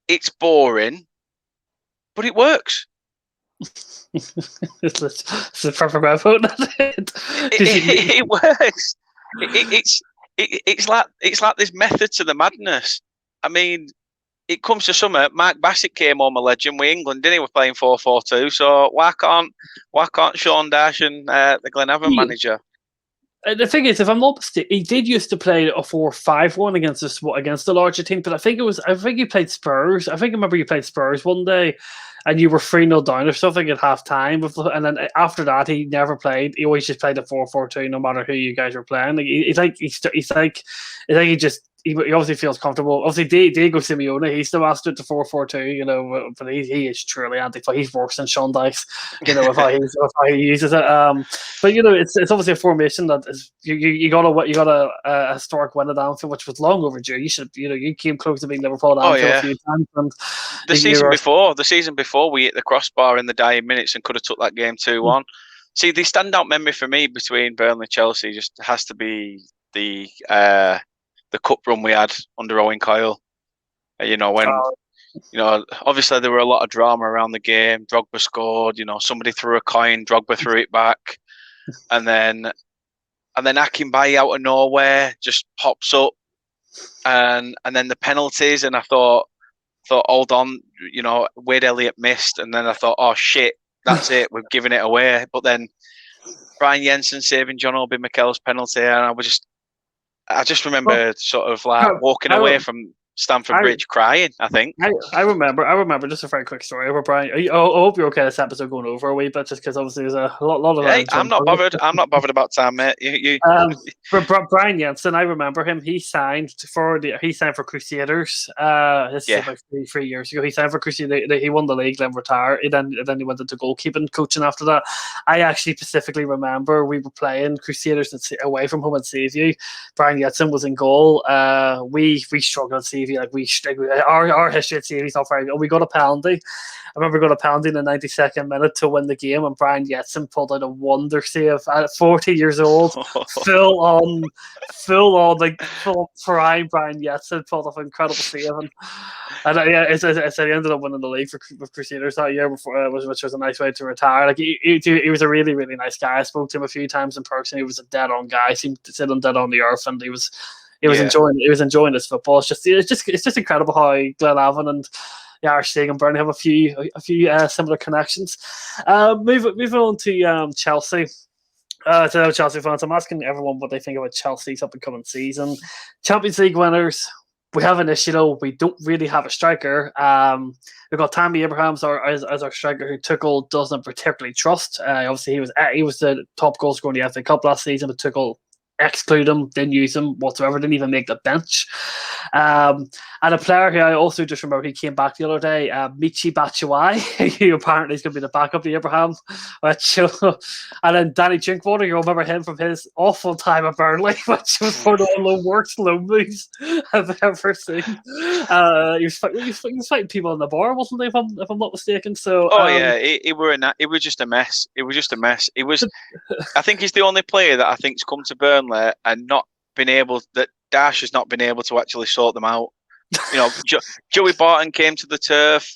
It's boring, but it works. It's a perfect way of putting it. It works. It's like this method to the madness. I mean, it comes to summer. Mark Bassett came home a legend with England, didn't he? We're playing 4-4-2. So why can't Sean Dyche and the Glenavon manager? The thing is, if I'm not mistaken, he did used to play a 4-5-1 against the larger team, but I think he played Spurs. I remember you played Spurs one day, and you were 3-0 down or something at half time. And then after that, he never played. He always just played a 4-4-2, no matter who you guys were playing. He obviously feels comfortable. Obviously, Diego Simeone, he's the master at the 4-4-2, but he is truly anti-football. He's worse than Sean Dyche, with how he uses it. But it's obviously a formation that is you got a historic win at Anfield, which was long overdue. You came close to being Liverpool at Anfield a few times. And the season before, we hit the crossbar in the dying minutes and could have took that game 2-1. See, the standout memory for me between Burnley and Chelsea just has to be the cup run we had under Owen Coyle. Obviously there were a lot of drama around the game. Drogba scored. Somebody threw a coin. Drogba threw it back, and then Akinbaye out of nowhere just pops up, and then the penalties. And I thought, hold on, Wade Elliott missed, and then I thought, oh shit, that's it, we've given it away. But then Brian Jensen saving John Obi Mikel's penalty, and I just remember sort of like walking away from Stamford Bridge crying, I think. I remember just a very quick story over Brian. I hope you're okay this episode going over a wee bit, just because obviously there's a lot of... Hey, I'm not bothered about time, mate. Brian Jensen, I remember him. He signed for Crusaders. This is about 3 years ago. He signed for Crusaders. He won the league, then retired. Then he went into goalkeeping coaching after that. I actually specifically remember we were playing Crusaders away from home at Seaview. Brian Jensen was in goal. We struggled at Seaview. Our history at Seaview is not very good. We got a penalty. I remember we got a penalty in the 92nd minute to win the game, and Brian Yates pulled out a wonder save at 40 years old. full prime Brian Yates pulled off an incredible save, and he ended up winning the league with Crusaders that year, which was a nice way to retire. He was a really, really nice guy. I spoke to him a few times in person. He was a dead on guy. He seemed to sit on dead on the earth, and he was enjoying his football. It's just incredible how Glenavon and Irish thing and Burnley have a few similar connections. Moving on to Chelsea. To Chelsea fans, I'm asking everyone what they think about Chelsea's up and coming season. Champions League winners. We have an issue though. We don't really have a striker. We've got Tammy Abraham as our striker, who Tuchel doesn't particularly trust. Obviously, he was the top goal scorer in the FA Cup last season, but Tuchel exclude him, didn't use him whatsoever, didn't even make the bench. And a player who I also just remember, he came back the other day, Michi Batshuayi, who apparently is going to be the backup to Abraham. And then Danny Drinkwater, you remember him from his awful time at Burnley, which was one of the worst low moves I've ever seen. He was fighting people on the bar, wasn't he, if I'm not mistaken? So it was just a mess. It was just a mess. It was. I think he's the only player that I think's come to Burnley and not been able, that Dash has not been able to actually sort them out. You know, Joey Barton came to the turf,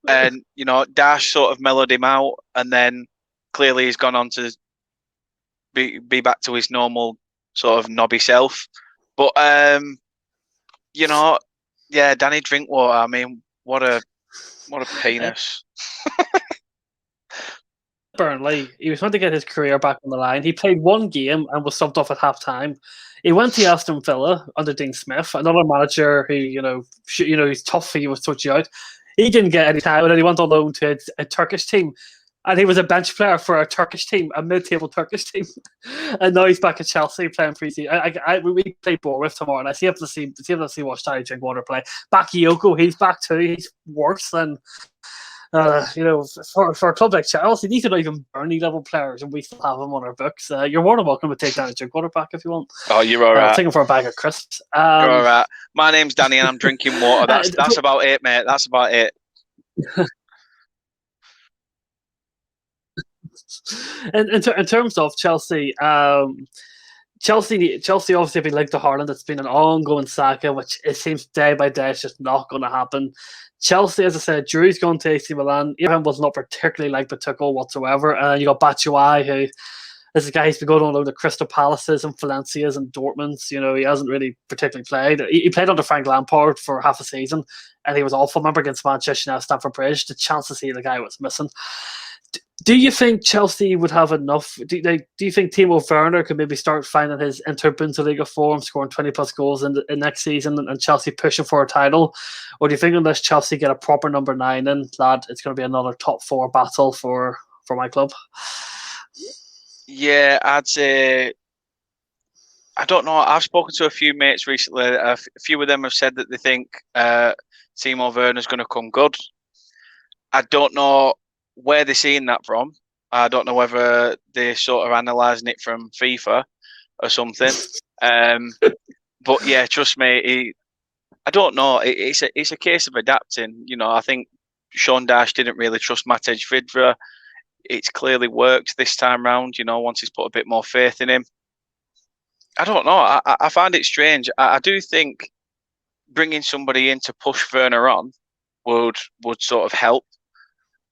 and you know Dash sort of mellowed him out, and then clearly he's gone on to be back to his normal sort of knobby self. But you know, yeah, Danny Drinkwater. I mean, what a penis. Burnley, he was trying to get his career back on the line. He played one game and was subbed off at half time. He went to Aston Villa under Dean Smith, another manager who he's tough. He was touchy out. He didn't get any time, and then he went on loan to a Turkish team, and he was a bench player for a Turkish team, a mid-table Turkish team. And now he's back at Chelsea playing Preseason. We play Bournemouth tomorrow, and I see if to see watch Danny Drinkwater play. Bakayoko, he's back too. He's worse than. For a club like Chelsea, these are not even Burnley level players, and we still have them on our books. You're more than welcome to take Danny Drinkwater back if you want. Oh, you're all right. I'm taking for a bag of crisps. You're all right. My name's Danny, and I'm drinking water. That's about it, mate. That's about it. In terms of Chelsea, Chelsea obviously have been linked to Haaland. It's been an ongoing saga, which it seems day by day it's just not going to happen. Chelsea, as I said, Drew's gone to AC Milan. Abraham was not particularly liked by Tuchel whatsoever. And you got Batshuayi, who is a guy who's been going on loan to Crystal Palaces and Valencias and Dortmunds. You know, he hasn't really particularly played. He played under Frank Lampard for half a season, and he was awful. Remember against Manchester United, Stamford Bridge, the chance to see the guy was missing. Do you think Chelsea would have enough? Do you think Timo Werner could maybe start finding his Inter-Bundesliga form, scoring 20-plus goals in next season, and Chelsea pushing for a title? Or do you think unless Chelsea get a proper number 9 in, lad, it's going to be another top 4 battle for my club? Yeah, I'd say, I don't know. I've spoken to a few mates recently. A few of them have said that they think Timo Werner's going to come good. I don't know where they're seeing that from. I don't know whether they're sort of analysing it from FIFA or something. But yeah, trust me, I don't know. It's a case of adapting. You know, I think Sean Dyche didn't really trust Matej Vydra. It's clearly worked this time round, you know, once he's put a bit more faith in him. I don't know. I find it strange. I do think bringing somebody in to push Werner on would sort of help.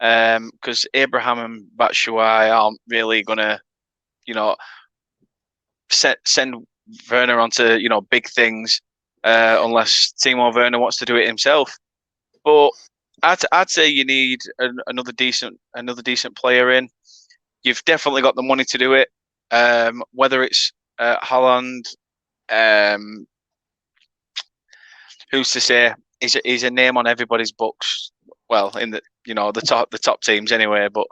Because Abraham and Batshuayi aren't really going to, you know, send Werner onto, you know, big things unless Timo Werner wants to do it himself. But I'd say you need another decent player in. You've definitely got the money to do it. Whether it's Haaland, who's to say? He's a name on everybody's books. Well, in the top teams anyway. But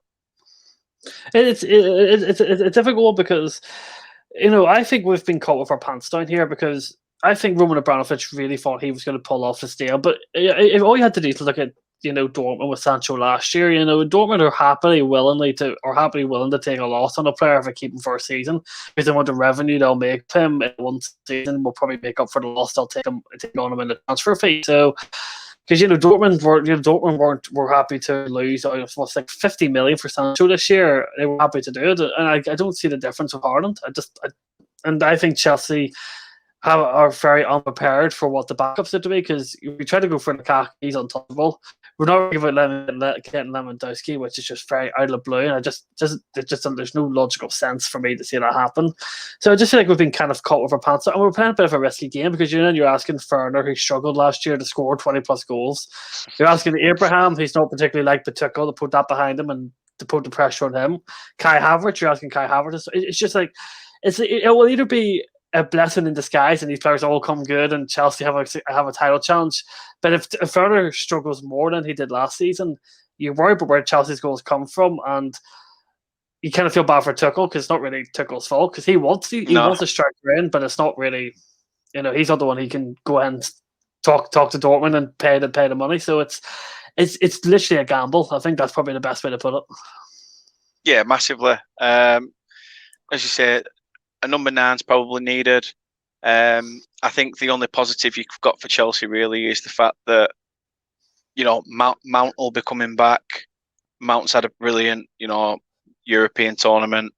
it's a difficult one because, you know, I think we've been caught with our pants down here because I think Roman Abramovich really thought he was going to pull off this deal. But if all you had to do is look at, you know, Dortmund with Sancho last year, you know, Dortmund are happily willing to take a loss on a player if they keep him for a season because they want the revenue they'll make him in one season. Will probably make up for the loss they'll take on him in the transfer fee. So. Because Dortmund were happy to lose what's like 50 million for Sancho this year. They were happy to do it, and I don't see the difference with Ireland. I think Chelsea are very unprepared for what the backups are to be because we try to go for Lukaku, he's untouchable. we're not talking about getting Lewandowski, which is just very out of the blue, and there's no logical sense for me to see that happen. So I just feel like we've been kind of caught with our pants, and we're playing a bit of a risky game because you're asking Ferner, who struggled last year to score 20+ goals. You're asking Abraham, who's not particularly like Peacock, to put that behind him and to put the pressure on him. Kai Havertz, you're asking Kai Havertz. It's just like it will either be a blessing in disguise, and these players all come good, and Chelsea have a title challenge. But if Ferner struggles more than he did last season, you worry about where Chelsea's goals come from, and you kind of feel bad for Tuchel because it's not really Tuchel's fault because he wants to strike in, but it's not really, he's not the one he can go and talk to Dortmund and pay the money. So it's literally a gamble. I think that's probably the best way to put it. Yeah, massively. As you say, a number 9's probably needed. I think the only positive you've got for Chelsea really is the fact that Mount will be coming back. Mount's had a brilliant European tournament.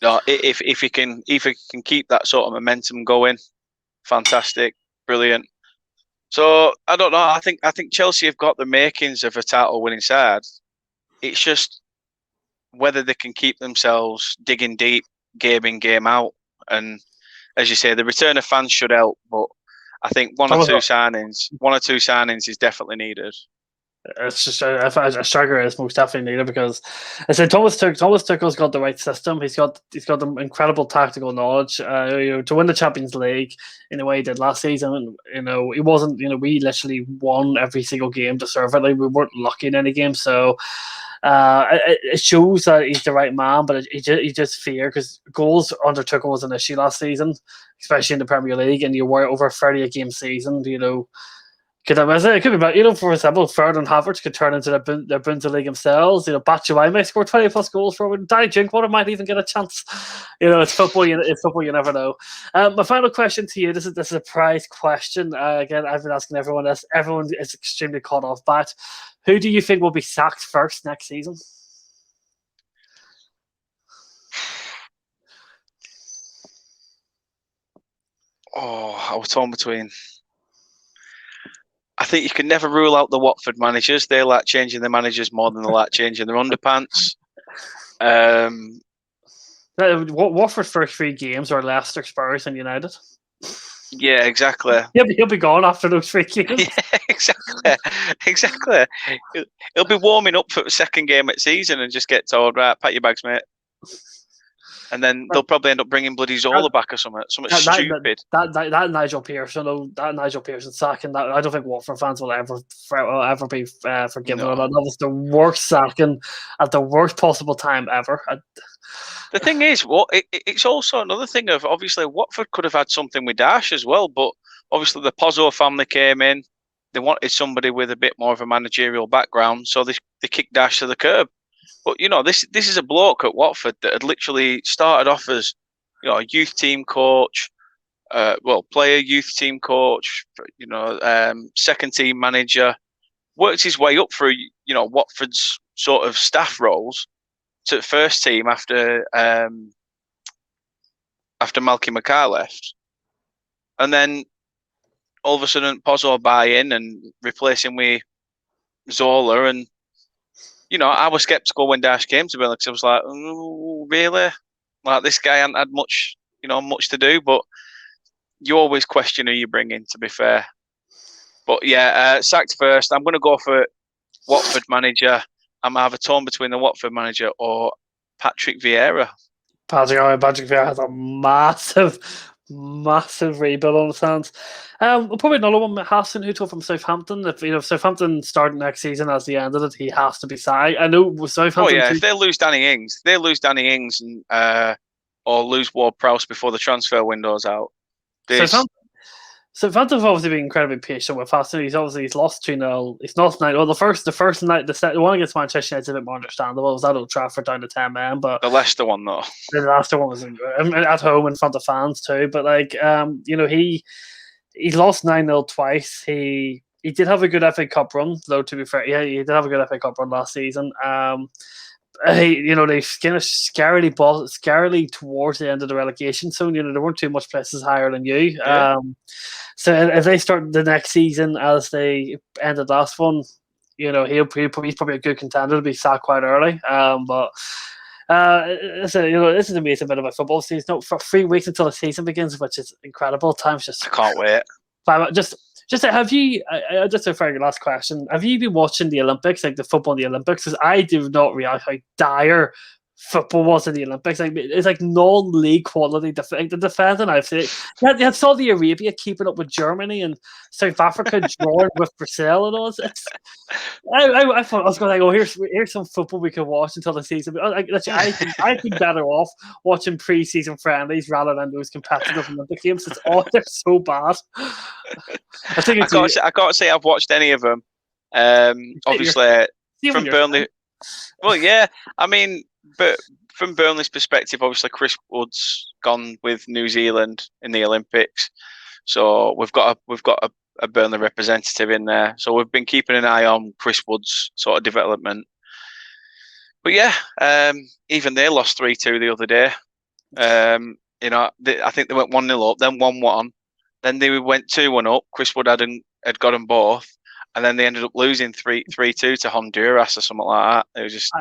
If he can keep that sort of momentum going, fantastic, brilliant. So I don't know. I think Chelsea have got the makings of a title-winning side. It's just whether they can keep themselves digging deep, game in, game out, and as you say, the return of fans should help. But I think one or two signings is definitely needed. It's just a striker is most definitely needed because I said Thomas Tuchel's got the right system. He's got the incredible tactical knowledge. To win the Champions League in the way he did last season, it wasn't. We literally won every single game deservedly. We weren't lucky in any game, so. It shows that he's the right man, but he just fear because goals under Tuchel was an issue last season, especially in the Premier League, and you were over 30 a game season. It could be bad. For example, Ferdinand Havertz could turn into their Bundesliga themselves. Batshuayi may score 20+ goals for him. Danny Drinkwater might even get a chance. It's football. It's football. You never know. My final question to you. This is a prize question. Again, I've been asking everyone this. Everyone is extremely caught off by it. Who do you think will be sacked first next season? I was torn between. I think you can never rule out the Watford managers. They like changing their managers more than they like changing their underpants. Watford's first 3 games are Leicester, Spurs, and United. Yeah, exactly. He'll be gone after those 3 games. Yeah, exactly. He'll be warming up for the second game of the season and just get told, right, pack your bags, mate. And then they'll probably end up bringing bloody Zola back or something stupid. That Nigel Pearson sacking, that I don't think Watford fans will ever be forgiven. No. That was the worst sacking at the worst possible time ever. The thing is, it's also another thing of obviously Watford could have had something with Dash as well, but obviously the Pozzo family came in. They wanted somebody with a bit more of a managerial background, so they kicked Dash to the curb. But this is a bloke at Watford that had literally started off as a youth team coach, player youth team coach, second team manager, worked his way up through Watford's sort of staff roles to the first team after Malky Mackay left, and then all of a sudden Pozzo buy in and replace him with Zola. And I was skeptical when Dash came to me because I was like, oh, really? Like, this guy hadn't had much to do, but you always question who you bring in, to be fair. But yeah, sacked first. I'm going to go for Watford manager. I'm either torn between the Watford manager or Patrick Vieira. Patrick Vieira has a massive rebuild on his hands. Probably another one, Hassan, who told from Southampton. If Southampton start next season as the end of it, he has to be signed. I know Southampton. Oh yeah, if they lose Danny Ings, and or lose Ward-Prowse before the transfer window's out. Southampton's obviously been incredibly patient with Hassan. He's lost 2-0. He's lost 9. Well, the first night, the one against Manchester United is a bit more understandable. It was at Old Trafford down to 10 men, but the Leicester one though. The Leicester one was at home in front of fans too. But he lost 9-0 twice. He did have a good FA Cup run, though. To be fair, yeah, he did have a good FA Cup run last season. They kind of scarily towards the end of the relegation zone. There weren't too much places higher than you. Yeah. So if they start the next season as they ended last one, you know, he's probably a good contender to be sacked quite early. But this is amazing bit about football season. No, for 3 weeks until the season begins, which is incredible. Time's just I can't wait. Just have you? Just a very last question. Have you been watching the Olympics, like the football in the Olympics? Because I do not realize how dire football was in the Olympics. Like it's like non-league quality. Like the defending I've seen. You had Saudi Arabia keeping up with Germany and South Africa drawing with Brazil and all this. I thought I was going to go, here's some football we can watch until the season. I'd be better off watching pre-season friendlies rather than those competitive Olympic games. They're so bad. I can't say I've watched any of them. Obviously, from Burnley. Well, yeah, I mean, but from Burnley's perspective, obviously Chris Wood's gone with New Zealand in the Olympics, so we've got a Burnley representative in there. So we've been keeping an eye on Chris Wood's sort of development. But yeah, even they lost 3-2 the other day. I think they went 1-0 up, then 1-1, then they went 2-1 up. Chris Wood had got them both, and then they ended up losing 3-2 to Honduras or something like that. It was just.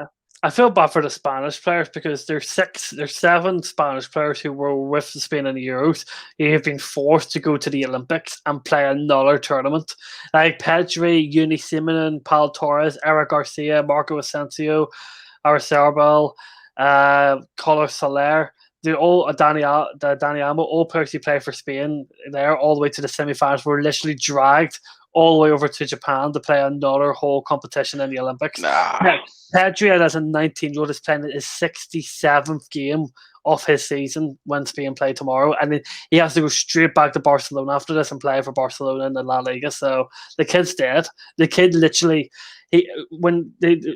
I feel bad for the Spanish players because there's 7 Spanish players who were with Spain in the Euros who have been forced to go to the Olympics and play another tournament. Like Pedri, Uni Simonin, Pal Torres, Eric Garcia, Marco Asensio, Araceli, Color Soler. They're all Dani Almo, all players who play for Spain there all the way to the semi-finals were literally dragged all the way over to Japan to play another whole competition in the Olympics. Nah. Pedri, as a 19-year-old, is playing his 67th game of his season when Spain play tomorrow, and then he has to go straight back to Barcelona after this and play for Barcelona in the La Liga. So the kid's dead. The kid literally,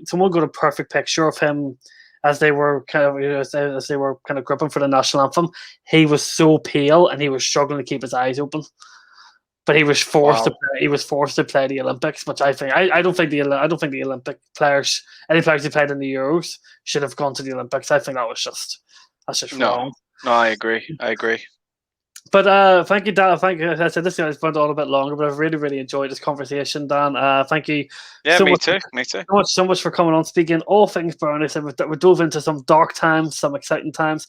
someone got a perfect picture of him as they were kind of gripping for the national anthem. He was so pale and he was struggling to keep his eyes open. But he was forced to play. He was forced to play the Olympics, which I don't think the Olympic players, any players who played in the Euros, should have gone to the Olympics. I think that's just wrong. No, I agree. But thank you, Dan. Thank you. I said this has went on a bit longer, but I've really, really enjoyed this conversation, Dan. Thank you. Yeah, so me much, too. Me too. So much for coming on, speaking all things Burnley. So we dove into some dark times, some exciting times.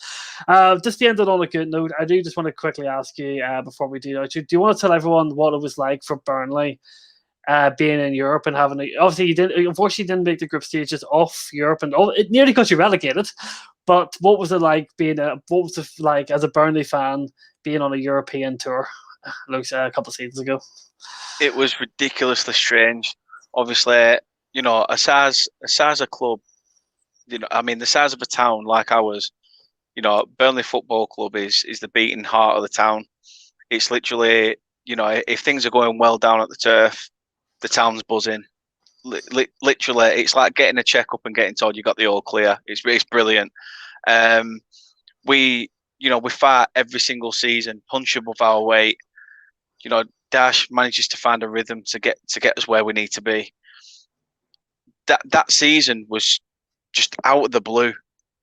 Just to end it on a good note, I do just want to quickly ask you before we do that. Do you want to tell everyone what it was like for Burnley being in Europe and having obviously unfortunately you didn't make the group stages off Europe and it nearly got you relegated. But what was it like as a Burnley fan being on a European tour a couple of seasons ago? It was ridiculously strange. Obviously, a size of club, I mean, the size of a town like ours, Burnley Football Club is the beating heart of the town. It's literally, if things are going well down at the Turf, the town's buzzing. Literally, it's like getting a checkup and getting told you got the all clear. It's brilliant. We fight every single season, punch above our weight. Dash manages to find a rhythm to get us where we need to be. That season was just out of the blue.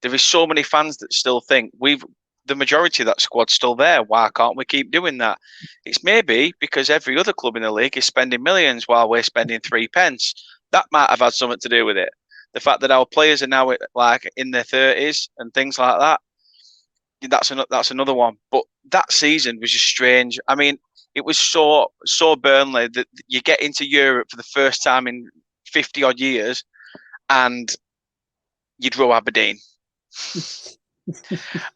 There is so many fans that still think the majority of that squad's still there. Why can't we keep doing that? It's maybe because every other club in the league is spending millions while we're spending 3 pence. That might have had something to do with it. The fact that our players are now like in their 30s and things like that. That's another one. But that season was just strange. I mean, it was so Burnley that you get into Europe for the first time in 50 odd years, and you draw Aberdeen.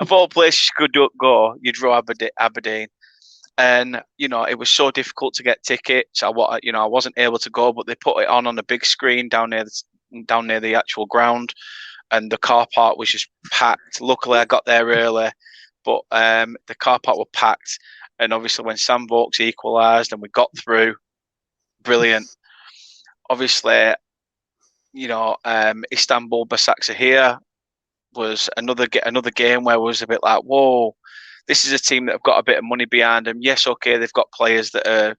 Of all places you could go, you draw Aberdeen, and it was so difficult to get tickets. I wasn't able to go, but they put it on a big screen down near the actual ground, and the car park was just packed. Luckily, I got there early, but the car park were packed. And obviously, when Sam Vokes equalised and we got through, brilliant. Obviously, Istanbul Basaksehir was another game where it was a bit like, whoa, this is a team that have got a bit of money behind them. Yes, okay, they've got players that are,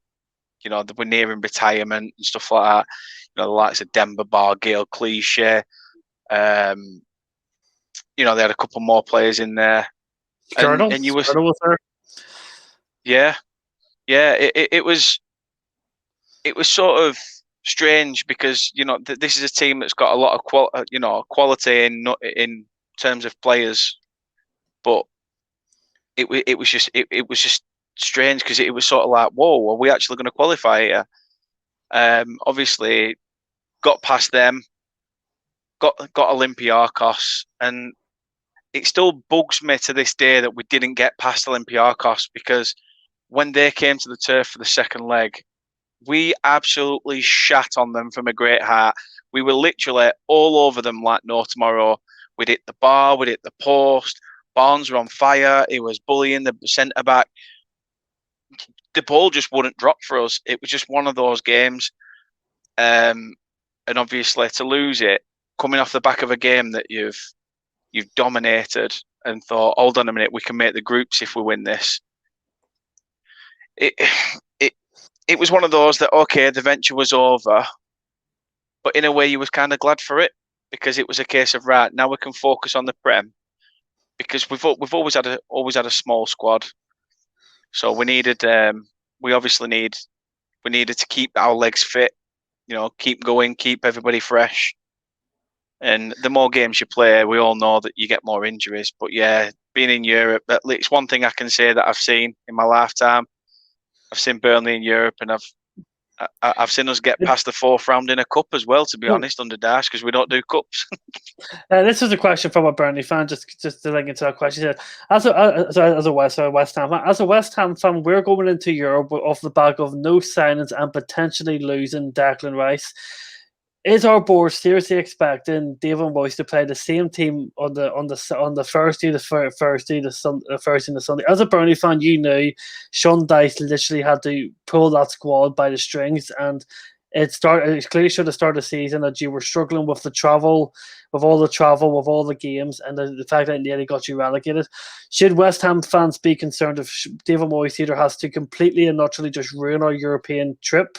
that were nearing retirement and stuff like that. The likes of Demba Ba, Gail Clichy. They had a couple more players in there. And you was there. Yeah. It was sort of strange because this is a team that's got a lot of quality in terms of players, but it was just strange because it was sort of like, whoa, are we actually going to qualify here? Obviously, got past them, got Olympiacos, and it still bugs me to this day that we didn't get past Olympiacos, because when they came to the turf for the second leg, we absolutely shat on them from a great heart. We were literally all over them like no tomorrow. We'd hit the bar, we'd hit the post. Barnes were on fire. He was bullying the centre back. The ball just wouldn't drop for us. It was just one of those games. And obviously to lose it, coming off the back of a game that you've dominated and thought, hold on a minute, we can make the groups if we win this. It was one of those that, okay, the venture was over, but in a way you was kind of glad for it, because it was a case of, right, now we can focus on the Prem, because we've always had a small squad, so we needed to keep our legs fit, keep going, keep everybody fresh. And the more games you play, we all know that you get more injuries. But yeah, being in Europe, it's one thing I can say that I've seen in my lifetime. I've seen Burnley in Europe, and I've seen us get past the fourth round in a cup as well, to be honest, under Dash, because we don't do cups. This is a question from a Burnley fan, just to link into a question. He said, as a West Ham fan, we're going into Europe off the back of no signings and potentially losing Declan Rice. Is our board seriously expecting David Moyes to play the same team on the Thursday, and the Sunday? As a Burnley fan, you know Sean Dyche literally had to pull that squad by the strings, and it clearly should have started the season that you were struggling with the travel, with all the games, and the fact that it nearly got you relegated. Should West Ham fans be concerned if David Moyes either has to completely and utterly just ruin our European trip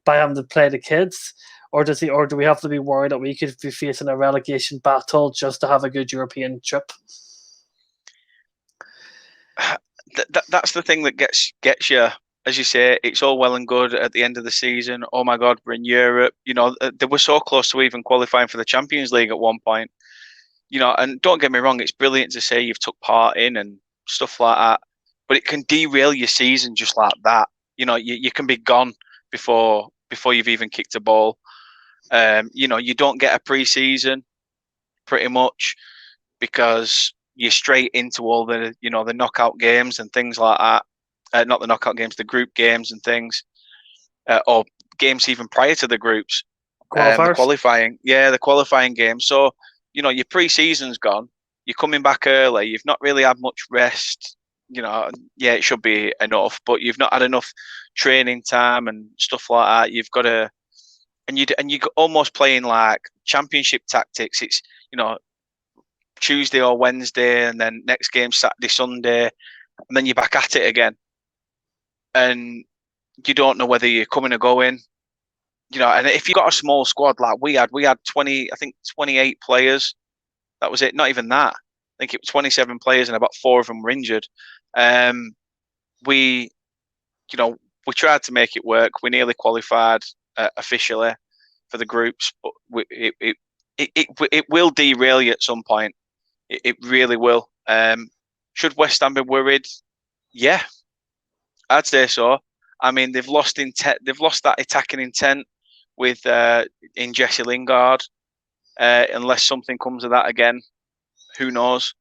by having to play the kids? Or do we have to be worried that we could be facing a relegation battle just to have a good European trip? That's the thing that gets you. As you say, it's all well and good at the end of the season. Oh my God, we're in Europe. They were so close to even qualifying for the Champions League at one point. And don't get me wrong, it's brilliant to say you've took part in and stuff like that, but it can derail your season just like that. You can be gone before you've even kicked a ball. You don't get a pre-season pretty much, because you're straight into all the the knockout games and things like that. Not the knockout games, the group games and things, or games even prior to the groups. The qualifying game. So your pre-season's gone. You're coming back early. You've not really had much rest. It should be enough, but you've not had enough training time and stuff like that. You've got to. And you're almost playing like championship tactics. It's Tuesday or Wednesday, and then next game Saturday, Sunday, and then you're back at it again. And you don't know whether you're coming or going. And if you got a small squad like we had 28 players. That was it. Not even that. I think it was 27 players, and about 4 of them were injured. We tried to make it work. We nearly qualified officially for the groups, but it will derail you at some point. It really will. Should West Ham be worried? Yeah, I'd say so. I mean, they've lost that attacking intent with in Jesse Lingard. Unless something comes of that again, who knows?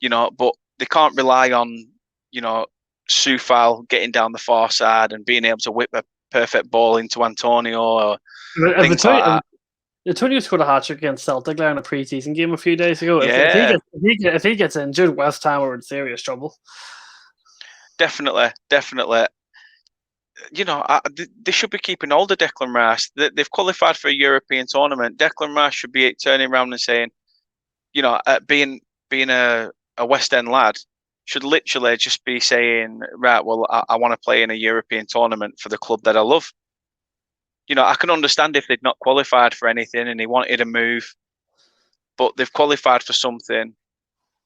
But they can't rely on Soufal getting down the far side and being able to whip a perfect ball into Antonio or things like that. Antonio scored a hat-trick against Celtic there in a pre-season game a few days ago. Yeah. If he gets injured, West Ham are in serious trouble. Definitely. They should be keeping hold of Declan Rice. They've qualified for a European tournament. Declan Rice should be turning around and saying, being a West End lad, should literally just be saying, right, well, I want to play in a European tournament for the club that I love. I can understand if they'd not qualified for anything and he wanted to move, but they've qualified for something.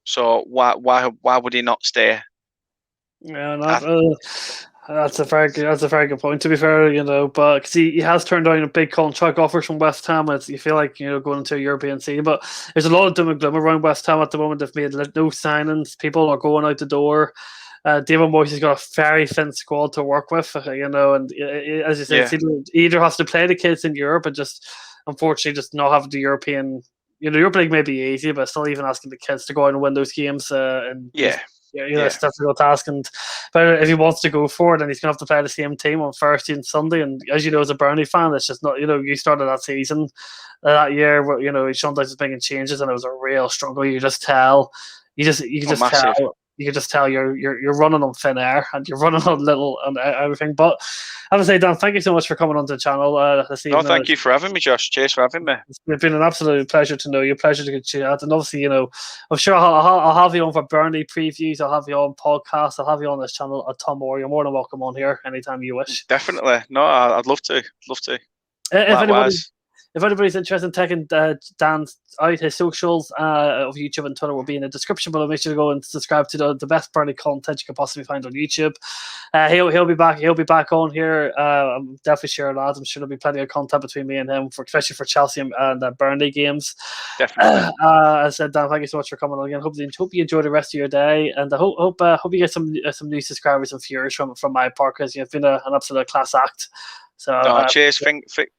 So why would he not stay? Yeah, That's a very good point. To be fair, but because he has turned down a big contract offers from West Ham, you feel like going into a European scene. But there's a lot of doom and gloom around West Ham at the moment. They've made no signings. People are going out the door. David Moyes has got a very thin squad to work with, and as you say, he either has to play the kids in Europe and just unfortunately just not have the European. Europe League may be easy, but still even asking the kids to go out and win those games. It's a difficult task. But if he wants to go for it, then he's going to have to play the same team on Thursday and Sunday. And as you know, as a Burnley fan, it's just not. You started that season that year where sometimes it's making changes, and it was a real struggle. You just tell. You can just tell you're running on thin air and you're running on little and everything. But I would say, Dan, thank you so much for coming on the channel this evening. No, thank you for having me, Josh. Cheers for having me. It's been an absolute pleasure to know you, pleasure to get chat. And obviously, I'm sure I'll have you on for Burnley previews. I'll have you on podcasts. I'll have you on this channel at Tom Moore. You're more than welcome on here anytime you wish. Definitely. No, I'd love to. If anybody's interested in taking Dan's out, his socials of YouTube and Twitter will be in the description below. Make sure to go and subscribe to the best Burnley content you can possibly find on YouTube. He'll be back. He'll be back on here. I'm definitely sure that. I'm sure there'll be plenty of content between me and him, especially for Chelsea and Burnley games. Definitely. I said, Dan, thank you so much for coming on again. Hope you enjoy the rest of your day, and I hope you get some new subscribers and viewers from my part, because you've been an absolute class act. So cheers.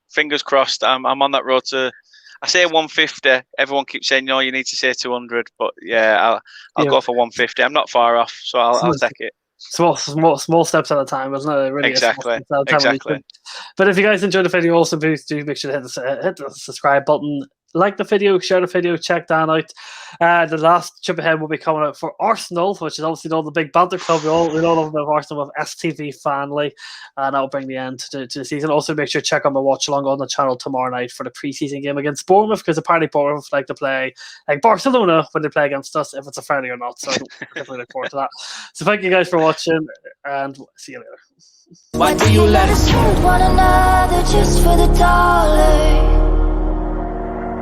Fingers crossed. I'm on that road to. I say 150. Everyone keeps saying no, you need to say 200, but I'll go for 150. I'm not far off, so I'll take it. Small steps at a time, isn't it? Really exactly. But if you guys enjoyed the video, also please do make sure to hit the subscribe button. Like the video, share the video, check Dan out. The last trip ahead will be coming out for Arsenal, which is obviously the big banter club. We all love the Arsenal with STV Family, and that will bring the end to the season. Also, make sure to check out my watch along on the channel tomorrow night for the pre-season game against Bournemouth, because apparently Bournemouth like to play like Barcelona when they play against us, if it's a friendly or not. So I definitely look forward to that. So thank you guys for watching, and see you later. Why do you let us hurt one another just for the dollar?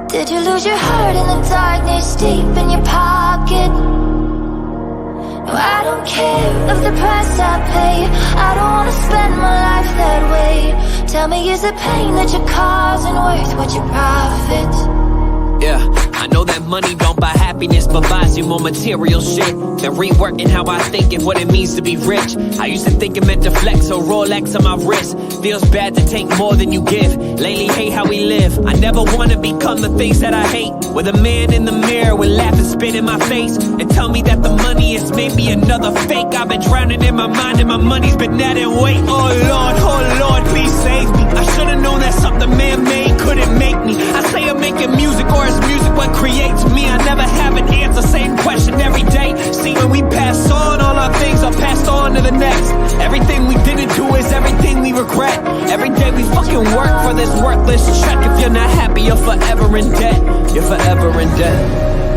Did you lose your heart in the darkness deep in your pocket? No, I don't care of the price I pay. I don't want to spend my life that way. Tell me, is the pain that you're causing worth what you profit? Yeah, I know that money don't buy happiness, but buys you more material shit. Been reworking how I think and what it means to be rich. I used to think it meant to flex, so Rolex on my wrist. Feels bad to take more than you give. Lately hate how we live. I never want to become the things that I hate. With a man in the mirror with laugh and spit in my face and tell me that the money is maybe another fake. I've been drowning in my mind and my money's been adding weight. Oh Lord, please save me. I should've known that something man-made couldn't make me. I say I'm making music, or is music what creates me? I never have an answer, same question every day. See, when we pass on, all our things are passed on to the next. Everything we didn't do is everything we regret. Every day we fucking work for this worthless check. If you're not happy, you're forever in debt. You're forever in debt.